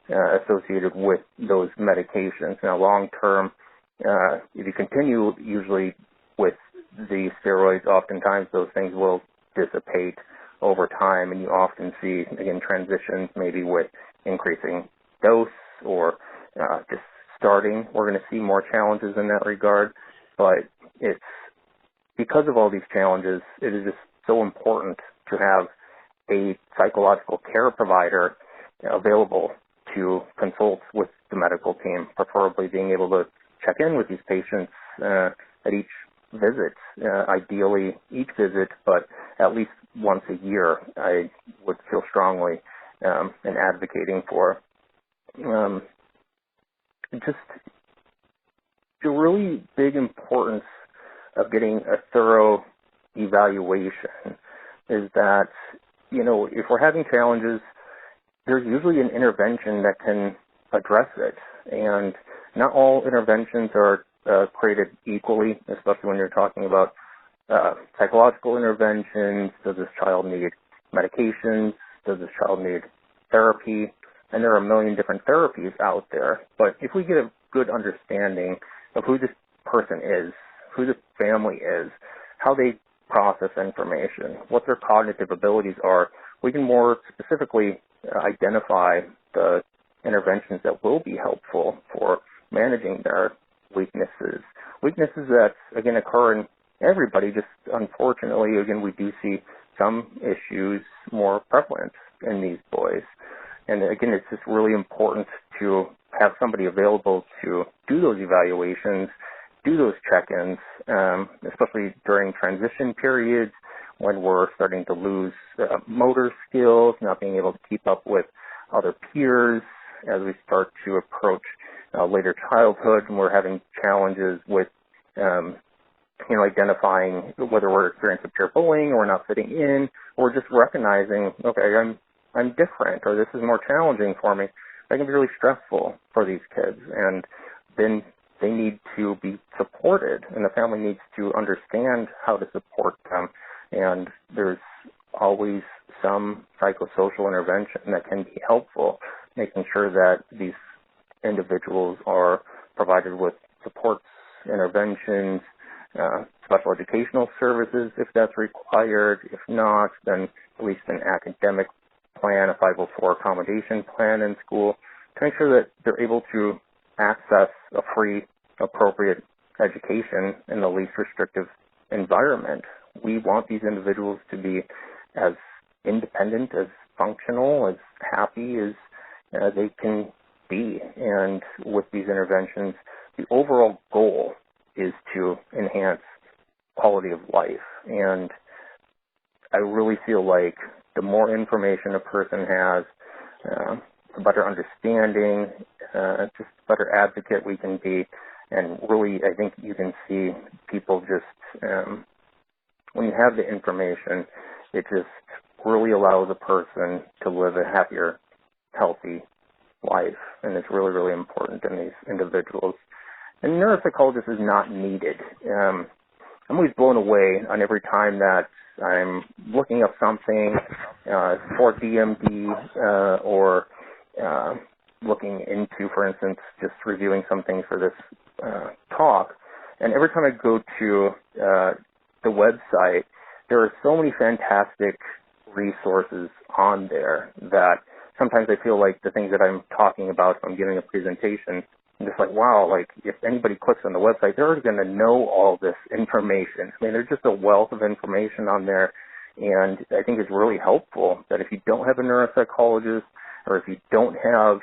associated with those medications. Now, long-term, if you continue usually with the steroids, oftentimes those things will dissipate over time, and you often see, again, transitions maybe with increasing dose or just starting. We're going to see more challenges in that regard, but it's because of all these challenges, it is just so important to have a psychological care provider available to consult with the medical team, preferably being able to check in with these patients at each visit, ideally each visit, but at least once a year, I would feel strongly in advocating for. Just the really big importance of getting a thorough evaluation is that, you know, if we're having challenges, there's usually an intervention that can address it. And not all interventions are created equally, especially when you're talking about psychological interventions. Does this child need medications? Does this child need therapy? And there are a million different therapies out there. But if we get a good understanding of who this person is, who this family is, how they process information, what their cognitive abilities are, we can more specifically identify the interventions that will be helpful for managing their weaknesses. Weaknesses that, again, occur in everybody, just unfortunately, again, we do see some issues more prevalent in these boys. And again, it's just really important to have somebody available to do those evaluations, do those check-ins, especially during transition periods when we're starting to lose motor skills, not being able to keep up with other peers as we start to approach later childhood, and we're having challenges with identifying whether we're experiencing peer bullying or we're not fitting in, or just recognizing, okay, I'm different, or this is more challenging for me. That can be really stressful for these kids, and then they need to be supported, and the family needs to understand how to support them. And there's always some psychosocial intervention that can be helpful, making sure that these individuals are provided with supports, interventions, special educational services if that's required. If not, then at least an academic plan, a 504 accommodation plan in school, to make sure that they're able to access a free, appropriate education in the least restrictive environment. We want these individuals to be as independent, as functional, as happy as they can be. And with these interventions, the overall goal is to enhance quality of life. And I really feel like the more information a person has, the better understanding, just better advocate we can be. And really, I think you can see people just, when you have the information, it just really allows a person to live a happier, healthy life. And it's really, really important in these individuals. And neuropsychologist is not needed. I'm always blown away on every time that I'm looking up something for DMD or looking into, for instance, just reviewing something for this talk. And every time I go to the website, there are so many fantastic resources on there that sometimes I feel like the things that I'm talking about, if I'm giving a presentation, I'm just like, wow, like if anybody clicks on the website, they're already going to know all this information. I mean, there's just a wealth of information on there. And I think it's really helpful that if you don't have a neuropsychologist, or if you don't have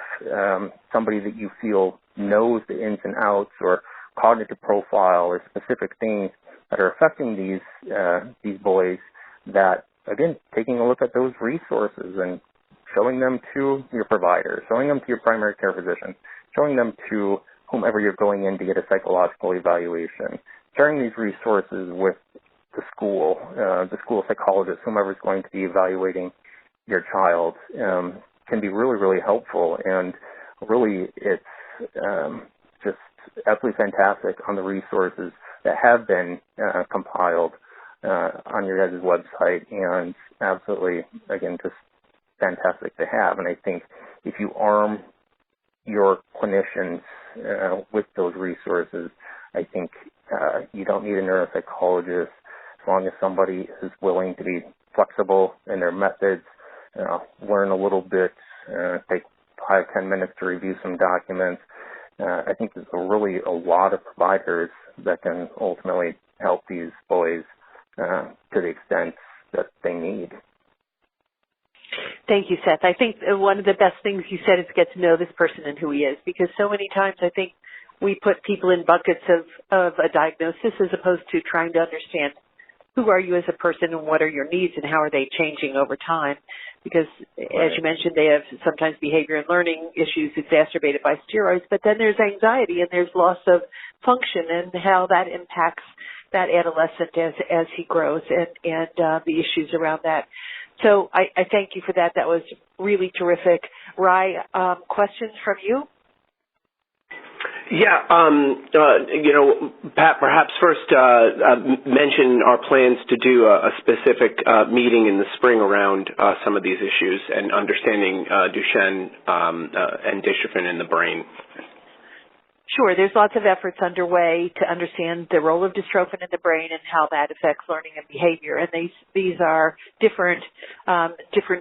somebody that you feel knows the ins and outs or cognitive profile or specific things that are affecting these boys, that, again, taking a look at those resources and showing them to your provider, showing them to your primary care physician, showing them to whomever you're going in to get a psychological evaluation, sharing these resources with the school psychologist, whomever is going to be evaluating your child, can be really, really helpful. And really, it's just absolutely fantastic on the resources that have been compiled on your guys' website, and absolutely, again, just fantastic to have. And I think if you arm your clinicians with those resources, I think you don't need a neuropsychologist as long as somebody is willing to be flexible in their methods, learn a little bit, take 5-10 minutes to review some documents. I think there's really a lot of providers that can ultimately help these boys to the extent that they need. Thank you, Seth. I think one of the best things you said is get to know this person and who he is, because so many times I think we put people in buckets of a diagnosis as opposed to trying to understand who are you as a person and what are your needs and how are they changing over time. Because, as you mentioned, they have sometimes behavior and learning issues exacerbated by steroids, but then there's anxiety and there's loss of function and how that impacts that adolescent as he grows and the issues around that. So I thank you for that. That was really terrific. Rye, questions from you? Yeah, Pat, perhaps first mention our plans to do a specific meeting in the spring around some of these issues and understanding Duchenne and dystrophin in the brain. Sure. There's lots of efforts underway to understand the role of dystrophin in the brain and how that affects learning and behavior. And these are different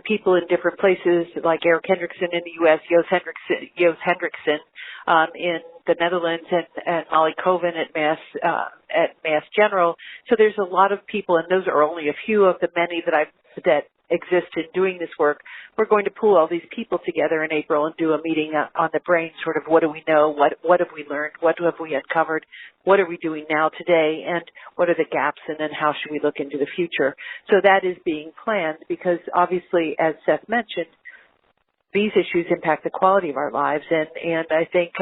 people in different places, like Eric Hendrickson in the U.S., Jos Hendrickson in the Netherlands, and Molly Coven at Mass General. So there's a lot of people, and those are only a few of the many that exist in doing this work. We're going to pull all these people together in April and do a meeting on the brain, sort of what do we know, what have we learned, what have we uncovered, what are we doing now today, and what are the gaps, and then how should we look into the future. So that is being planned because obviously, as Seth mentioned, these issues impact the quality of our lives, and I think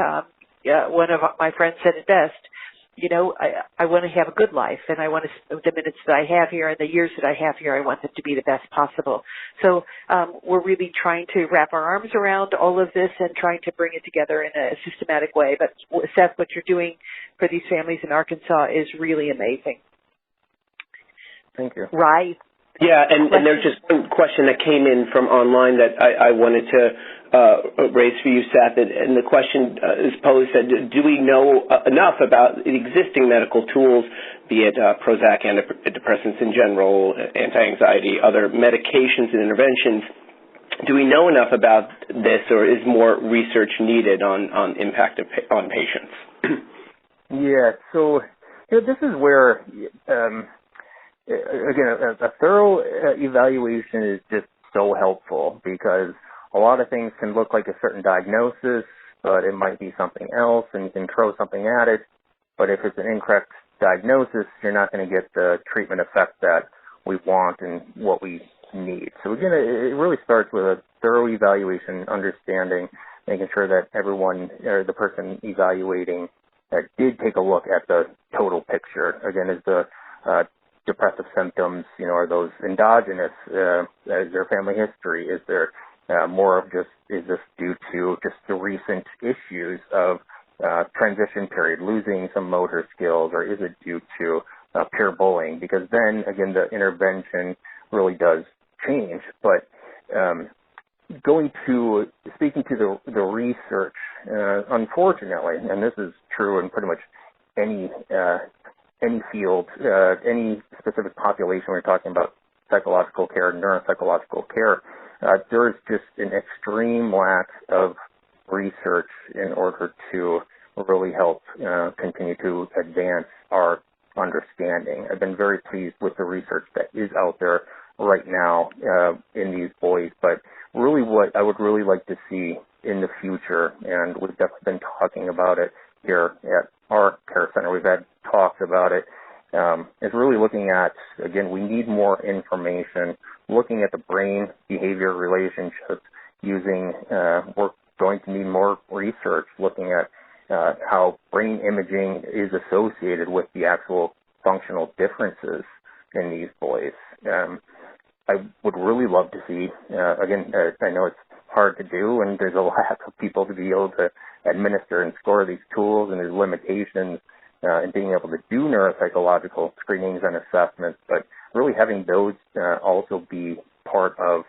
one of my friends said it best, I want to have a good life, and I want the minutes that I have here and the years that I have here, I want them to be the best possible. So we're really trying to wrap our arms around all of this and trying to bring it together in a systematic way. But Seth, what you're doing for these families in Arkansas is really amazing. Thank you. Right. Yeah, and there's just one question that came in from online that I wanted to raise for you, Seth, and the question is posed that do we know enough about the existing medical tools, be it Prozac, antidepressants in general, anti-anxiety, other medications and interventions? Do we know enough about this, or is more research needed on impact on patients? Yeah, so this is where, again, a thorough evaluation is just so helpful because a lot of things can look like a certain diagnosis, but it might be something else, and you can throw something at it. But if it's an incorrect diagnosis, you're not going to get the treatment effect that we want and what we need. So again, it really starts with a thorough evaluation, understanding, making sure that everyone, or the person evaluating, did take a look at the total picture. Again, is the depressive symptoms, are those endogenous? Is there family history? Is there more of is this due to just the recent issues of transition period, losing some motor skills, or is it due to peer bullying? Because then, again, the intervention really does change. But speaking to the research, unfortunately, and this is true in pretty much any field, any specific population we're talking about, psychological care, neuropsychological care, there is just an extreme lack of research in order to really help continue to advance our understanding. I've been very pleased with the research that is out there right now in these boys, but really what I would really like to see in the future, and we've definitely been talking about it here at our care center, we've had talks about it, is really looking at, again, we need more information, looking at the brain behavior relationships, we're going to need more research looking at how brain imaging is associated with the actual functional differences in these boys. I would really love to see, again, I know it's hard to do, and there's a lack of people to be able to administer and score these tools, and there's limitations in being able to do neuropsychological screenings and assessments, but really having those also be part of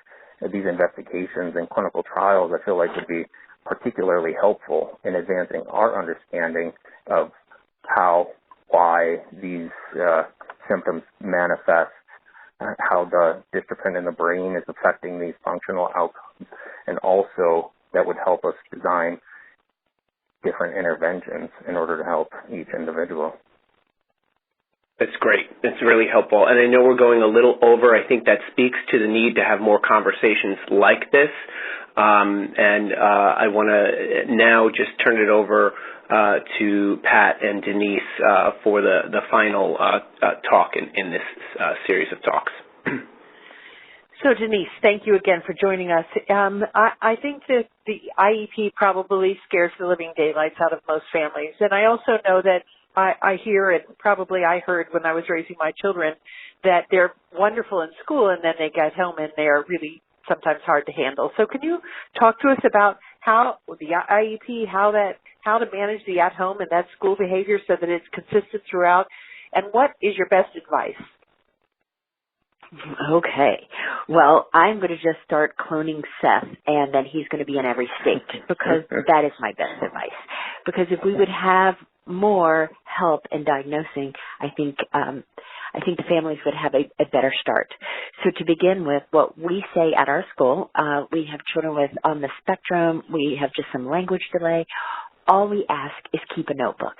these investigations and clinical trials, I feel like would be particularly helpful in advancing our understanding of how, why these symptoms manifest, how the dystrophin in the brain is affecting these functional outcomes, and also that would help us design different interventions in order to help each individual. That's great. That's really helpful. And I know we're going a little over. I think that speaks to the need to have more conversations like this. I want to now just turn it over to Pat and Denise for the final talk in this series of talks. So, Denise, thank you again for joining us. I think that the IEP probably scares the living daylights out of most families. And I also know that I hear, and probably I heard when I was raising my children, that they're wonderful in school and then they get home and they're really sometimes hard to handle. So can you talk to us about how the IEP, how to manage the at-home and that school behavior so that it's consistent throughout, and what is your best advice? Okay. Well, I'm going to just start cloning Seth, and then he's going to be in every state, because that is my best advice. Because if we would have more help in diagnosing, I think the families would have a better start. So to begin with, what we say at our school, we have children with on the spectrum, we have just some language delay. All we ask is keep a notebook.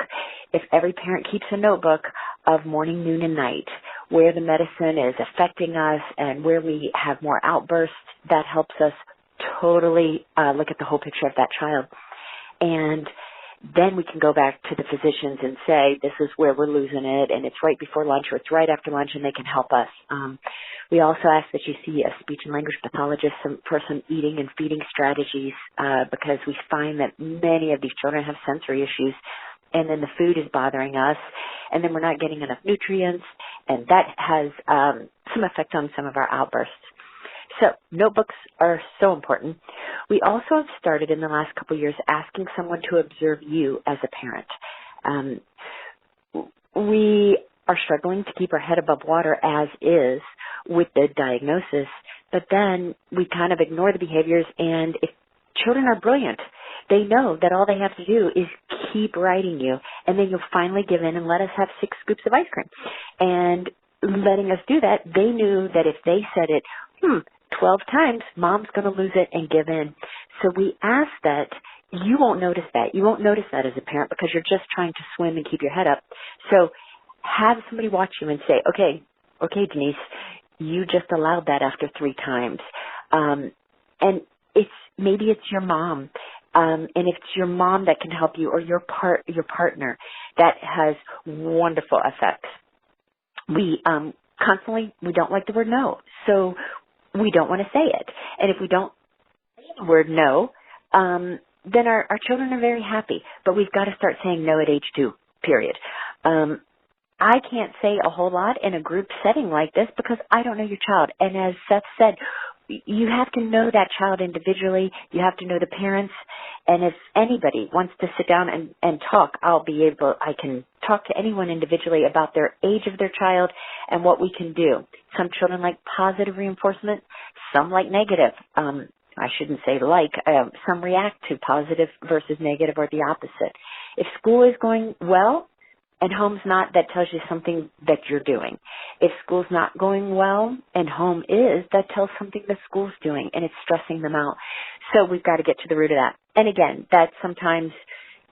If every parent keeps a notebook of morning, noon, and night, where the medicine is affecting us and where we have more outbursts, that helps us totally look at the whole picture of that child. And then we can go back to the physicians and say, this is where we're losing it, and it's right before lunch or it's right after lunch, and they can help us. We also ask that you see a speech and language pathologist for some eating and feeding strategies, because we find that many of these children have sensory issues, and then the food is bothering us, and then we're not getting enough nutrients, and that has some effect on some of our outbursts. So notebooks are so important. We also have started in the last couple of years asking someone to observe you as a parent. We are struggling to keep our head above water as is with the diagnosis, but then we kind of ignore the behaviors, and if children are brilliant, they know that all they have to do is keep writing you, and then you'll finally give in and let us have 6 scoops of ice cream. And letting us do that, they knew that if they said it, 12 times, mom's going to lose it and give in. So we ask that you won't notice that. You won't notice that as a parent because you're just trying to swim and keep your head up. So have somebody watch you and say, okay, Denise, you just allowed that after 3 times. And maybe it's your mom. And if it's your mom that can help you, or your partner, that has wonderful effects. We we don't like the word no, so we don't want to say it. And if we don't say the word no, then our children are very happy. But we've got to start saying no at age 2, period. I can't say a whole lot in a group setting like this because I don't know your child. And as Seth said, you have to know that child individually. You have to know the parents. And if anybody wants to sit down and talk, I can talk to anyone individually about their age of their child and what we can do. Some children like positive reinforcement, some like negative. I shouldn't say some react to positive versus negative, or the opposite. If school is going well and home's not, that tells you something that you're doing. If school's not going well and home is, that tells something that school's doing, and it's stressing them out. So we've got to get to the root of that. And again, that's sometimes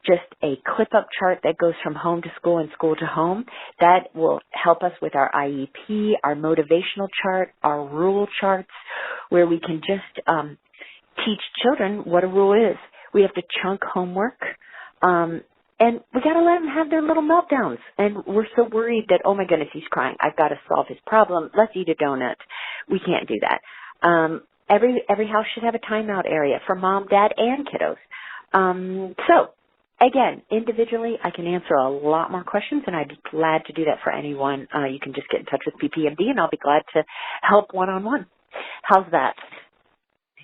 just a clip-up chart that goes from home to school and school to home. That will help us with our IEP, our motivational chart, our rule charts, where we can just teach children what a rule is. We have to chunk homework, and we got to let them have their little meltdowns. And we're so worried that, oh my goodness, he's crying. I've got to solve his problem. Let's eat a donut. We can't do that. Every house should have a timeout area for mom, dad, and kiddos. So again, individually, I can answer a lot more questions, and I'd be glad to do that for anyone. You can just get in touch with PPMD, and I'll be glad to help one-on-one. How's that?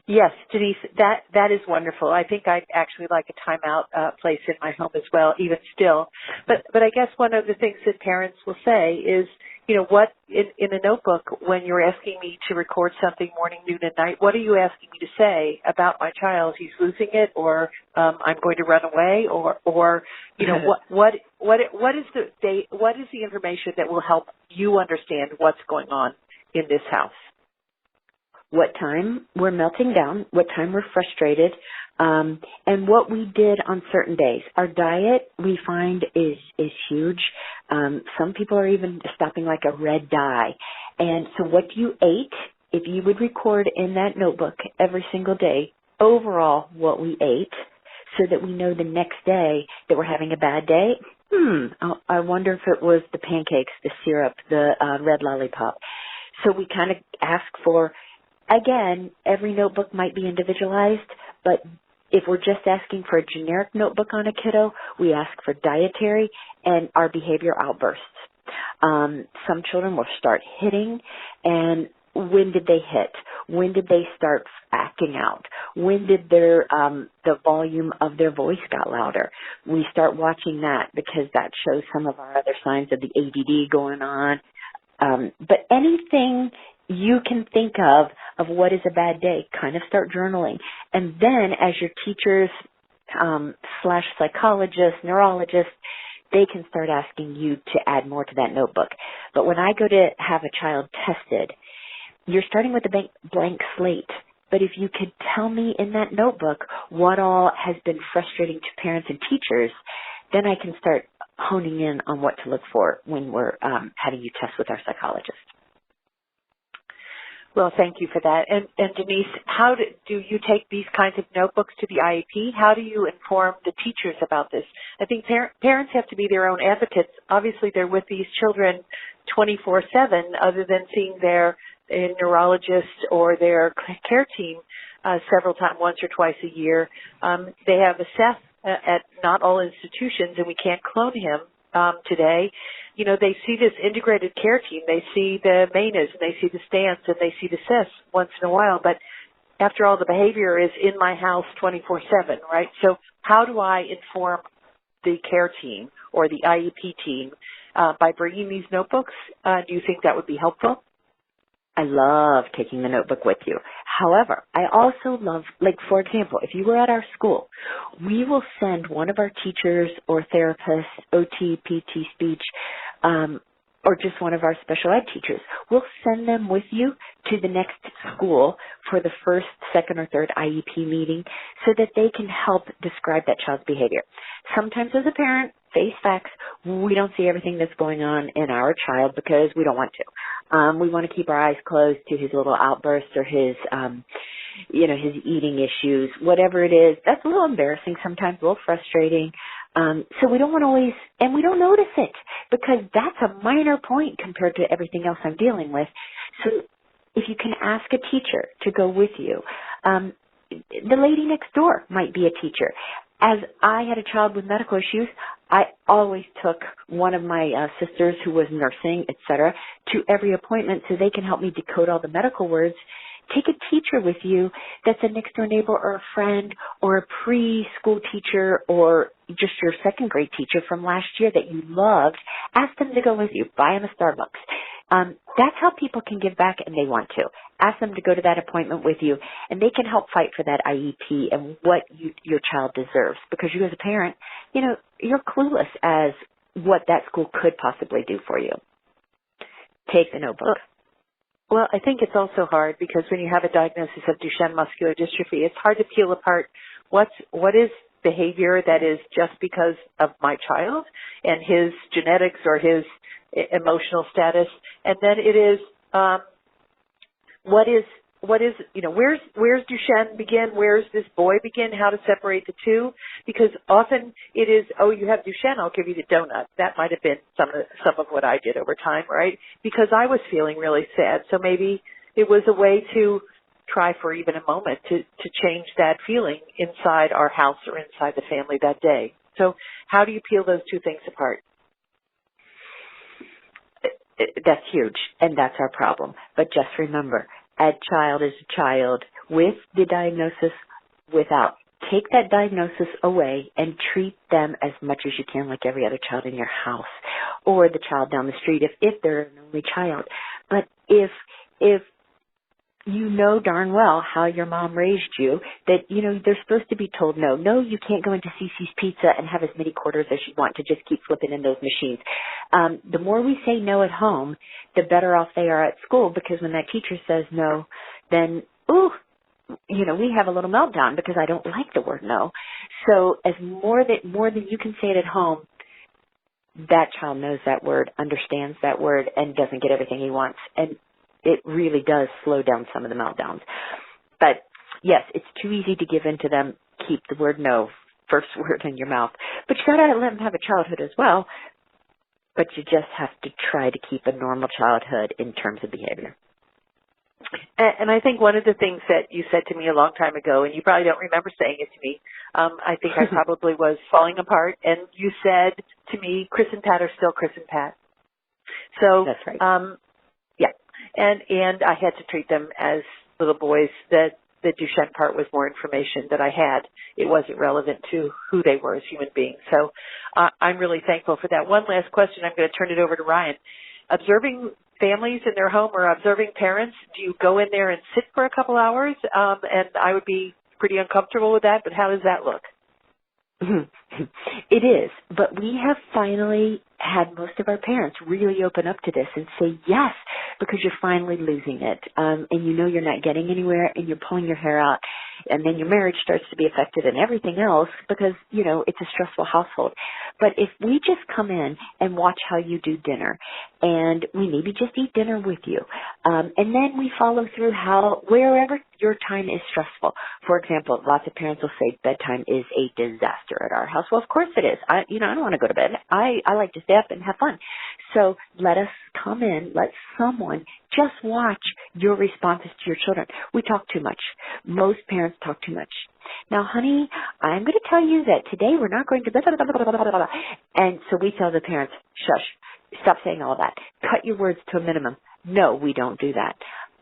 Yes, Denise, that is wonderful. I think I'd actually like a timeout place in my home as well, even still. But I guess one of the things that parents will say is, you know, what in a notebook when you're asking me to record something morning, noon, and night, what are you asking me to say about my child? He's losing it, or I'm going to run away, or you know, what is the information that will help you understand what's going on in this house? What time we're melting down, what time we're frustrated, and what we did on certain days. Our diet, we find, is huge. Some people are even stopping like a red dye. And so what you ate, if you would record in that notebook every single day, overall what we ate, so that we know the next day that we're having a bad day, I wonder if it was the pancakes, the syrup, the red lollipop. So we kind of ask for, again, every notebook might be individualized, but if we're just asking for a generic notebook on a kiddo, we ask for dietary and our behavior outbursts. Some children will start hitting, and when did they hit? When did they start acting out? When did their the volume of their voice got louder? We start watching that because that shows some of our other signs of the ADD going on. But anything you can think of what is a bad day, kind of start journaling. And then as your teachers / psychologists, neurologists, they can start asking you to add more to that notebook. But when I go to have a child tested, you're starting with a blank slate. But if you could tell me in that notebook what all has been frustrating to parents and teachers, then I can start honing in on what to look for when we're having you test with our psychologist. Well, thank you for that. And Denise, how do you take these kinds of notebooks to the IEP? How do you inform the teachers about this? I think parents have to be their own advocates. Obviously, they're with these children 24/7, other than seeing their neurologist or their care team several times, once or twice a year. They have a Seth at not all institutions, and we can't clone him today. You know, they see this integrated care team. They see the MANAs, and they see the STANs, and they see the CIS once in a while. But after all, the behavior is in my house 24/7, right? So how do I inform the care team or the IEP team by bringing these notebooks? Do you think that would be helpful? I love taking the notebook with you. However, I also love, like, for example, if you were at our school, we will send one of our teachers or therapists, OT, PT, speech, or just one of our special ed teachers. We'll send them with you to the next school for the first, second, or third IEP meeting so that they can help describe that child's behavior. Sometimes as a parent, face facts, we don't see everything that's going on in our child because we don't want to. We want to keep our eyes closed to his little outbursts or his, his eating issues, whatever it is. That's a little embarrassing sometimes, a little frustrating. So we don't want to always, and we don't notice it because that's a minor point compared to everything else I'm dealing with. So if you can ask a teacher to go with you, the lady next door might be a teacher. As I had a child with medical issues, I always took one of my sisters who was nursing, etc., to every appointment so they can help me decode all the medical words. Take a teacher with you that's a next-door neighbor or a friend or a preschool teacher or just your second grade teacher from last year that you loved. Ask them to go with you. Buy them a Starbucks. That's how people can give back, and they want to. Ask them to go to that appointment with you, and they can help fight for that IEP and what your child deserves. Because you as a parent, you're clueless as what that school could possibly do for you. Take the notebook. Well, I think it's also hard because when you have a diagnosis of Duchenne muscular dystrophy, it's hard to peel apart what is behavior that is just because of my child and his genetics or his emotional status, and then it is what is where's Duchenne begin? Where's this boy begin? How to separate the two? Because often it is, oh, you have Duchenne, I'll give you the donut. That might have been some of what I did over time, right? Because I was feeling really sad. So maybe it was a way to try for even a moment to change that feeling inside our house or inside the family that day. So how do you peel those two things apart? That's huge, and that's our problem. But just remember, a child is a child with the diagnosis, without. Take that diagnosis away and treat them as much as you can like every other child in your house or the child down the street if they're an only child. But if you know darn well how your mom raised you, that, they're supposed to be told no, you can't go into Cece's Pizza and have as many quarters as you want to just keep flipping in those machines. The more we say no at home, the better off they are at school, because when that teacher says no, then, we have a little meltdown because I don't like the word no. So as more than you can say it at home, that child knows that word, understands that word, and doesn't get everything he wants. And it really does slow down some of the meltdowns. But yes, it's too easy to give in to them. Keep the word no, first word in your mouth. But you gotta let them have a childhood as well. But you just have to try to keep a normal childhood in terms of behavior. And I think one of the things that you said to me a long time ago, and you probably don't remember saying it to me, I think I probably was falling apart, and you said to me, Chris and Pat are still Chris and Pat. So that's right. Yeah, and I had to treat them as little boys. That the Duchenne part was more information that I had. It wasn't relevant to who they were as human beings. So I'm really thankful for that. One last question. I'm going to turn it over to Ryan. Observing families in their home or observing parents, do you go in there and sit for a couple hours? And I would be pretty uncomfortable with that, but how does that look? It is, but we have finally had most of our parents really open up to this and say yes, because you're finally losing it, and you're not getting anywhere, and you're pulling your hair out, and then your marriage starts to be affected and everything else because, it's a stressful household. But if we just come in and watch how you do dinner, and we maybe just eat dinner with you, and then we follow through wherever your time is stressful. For example, lots of parents will say bedtime is a disaster at our house. Well, of course it is. I don't want to go to bed. I like to stay up and have fun. So let us come in, let someone just watch your responses to your children. We talk too much. Most parents talk too much. Now, honey, I'm going to tell you that today we're not going to blah, blah, blah, blah, blah, blah, blah. And so we tell the parents, shush, stop saying all that. Cut your words to a minimum. No, we don't do that.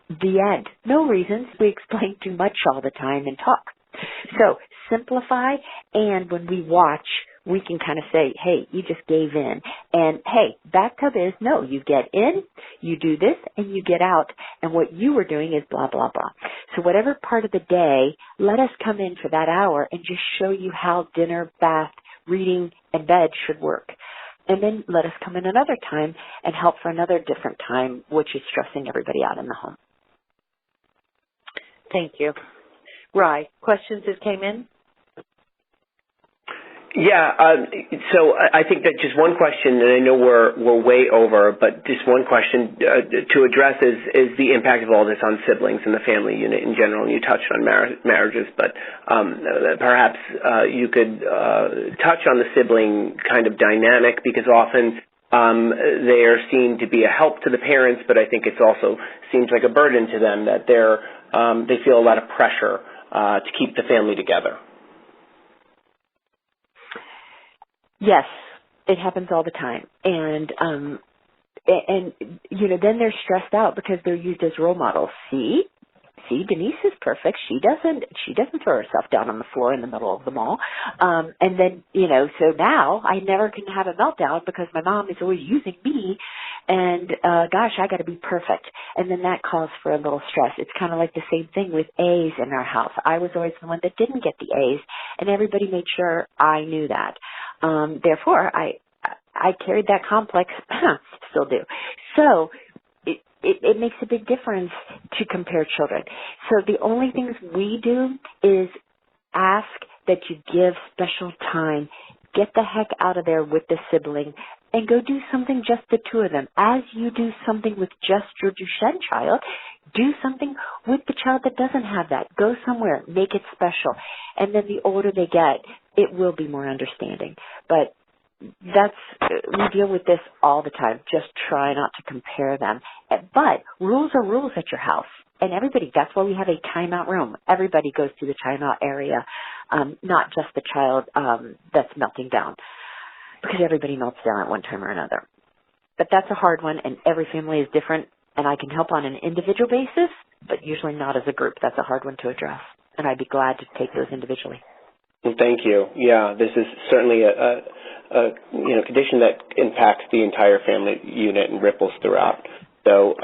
The end. No reasons. We explain too much all the time and talk. So simplify, and when we watch, we can kind of say, hey, you just gave in. And, hey, bathtub is, no, you get in, you do this, and you get out. And what you were doing is blah, blah, blah. So whatever part of the day, let us come in for that hour and just show you how dinner, bath, reading, and bed should work. And then let us come in another time and help for another different time, which is stressing everybody out in the home. Thank you. Rye, questions that came in? Yeah, so I think that just one question, and I know we're way over, but just one question to address is the impact of all this on siblings and the family unit in general. And you touched on marriages, but perhaps you could touch on the sibling kind of dynamic, because often they are seen to be a help to the parents, but I think it also seems like a burden to them, that they feel a lot of pressure to keep the family together. Yes, it happens all the time. And then they're stressed out because they're used as role models. See, Denise is perfect. She doesn't throw herself down on the floor in the middle of the mall. And then, so now I never can have a meltdown because my mom is always using me. And, gosh, I got to be perfect. And then that calls for a little stress. It's kind of like the same thing with A's in our house. I was always the one that didn't get the A's, and everybody made sure I knew that. Therefore, I carried that complex, still do. So it makes a big difference to compare children. So the only things we do is ask that you give special time, get the heck out of there with the sibling, and go do something just the two of them. As you do something with just your Duchenne child, do something with the child that doesn't have that. Go somewhere, make it special. And then the older they get, it will be more understanding. But we deal with this all the time. Just try not to compare them. But rules are rules at your house. And that's why we have a timeout room. Everybody goes to the timeout area not just the child that's melting down, because everybody melts down at one time or another. But that's a hard one, and every family is different, and I can help on an individual basis, but usually not as a group. That's a hard one to address, and I'd be glad to take those individually. Well, thank you. Yeah, this is certainly a condition that impacts the entire family unit and ripples throughout. So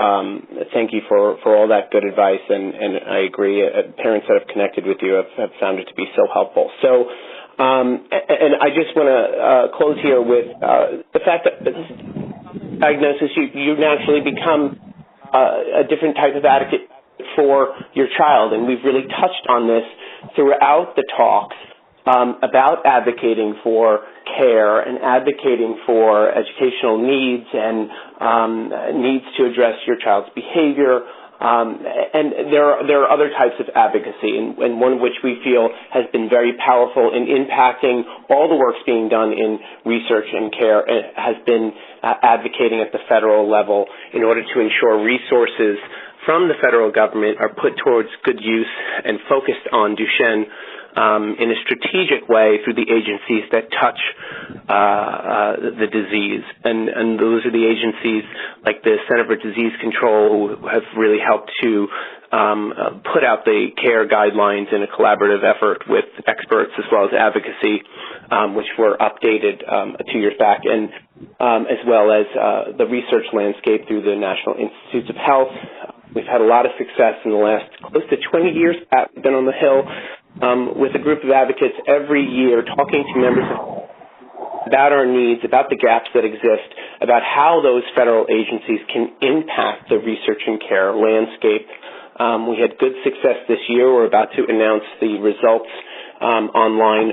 thank you for all that good advice, and I agree. Parents that have connected with you have found it to be so helpful. So, and I just want to close here with the fact that diagnosis, you naturally become a different type of advocate for your child, and we've really touched on this throughout the talks about advocating for care and advocating for educational needs and needs to address your child's behavior. And there are other types of advocacy, and one of which we feel has been very powerful in impacting all the works being done in research and care has been advocating at the federal level in order to ensure resources from the federal government are put towards good use and focused on Duchenne in a strategic way through the agencies that touch the disease. And those are the agencies like the Center for Disease Control, who have really helped to put out the care guidelines in a collaborative effort with experts as well as advocacy, which were updated 2 years back, and as well as the research landscape through the National Institutes of Health. We've had a lot of success in the last close to 20 years. We've been on the Hill with a group of advocates every year talking to members about our needs, about the gaps that exist, about how those federal agencies can impact the research and care landscape. We had good success this year. We're about to announce the results online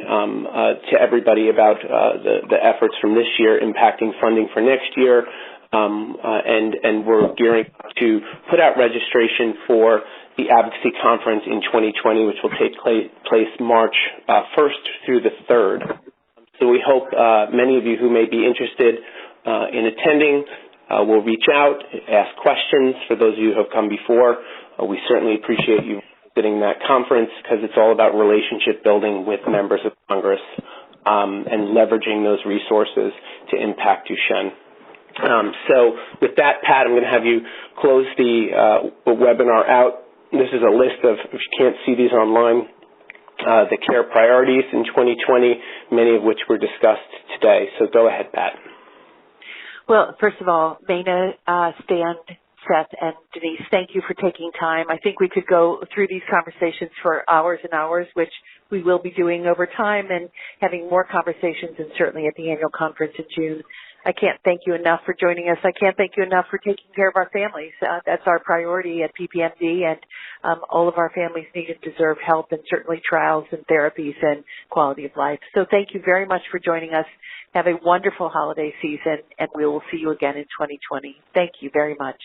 to everybody about the efforts from this year impacting funding for next year. And we're gearing up to put out registration for the Advocacy Conference in 2020, which will take place March 1st through the 3rd. So we hope many of you who may be interested in attending will reach out, ask questions. For those of you who have come before, we certainly appreciate you visiting that conference, because it's all about relationship building with members of Congress and leveraging those resources to impact Duchenne. So with that, Pat, I'm going to have you close the webinar out. This is a list of, if you can't see these online, the care priorities in 2020, many of which were discussed today. So go ahead, Pat. Well, first of all, Maina, Stan, Seth, and Denise, thank you for taking time. I think we could go through these conversations for hours and hours, which we will be doing over time and having more conversations, and certainly at the annual conference in June. I can't thank you enough for joining us. I can't thank you enough for taking care of our families. That's our priority at PPMD, and all of our families need and deserve help, and certainly trials and therapies and quality of life. So thank you very much for joining us. Have a wonderful holiday season, and we will see you again in 2020. Thank you very much.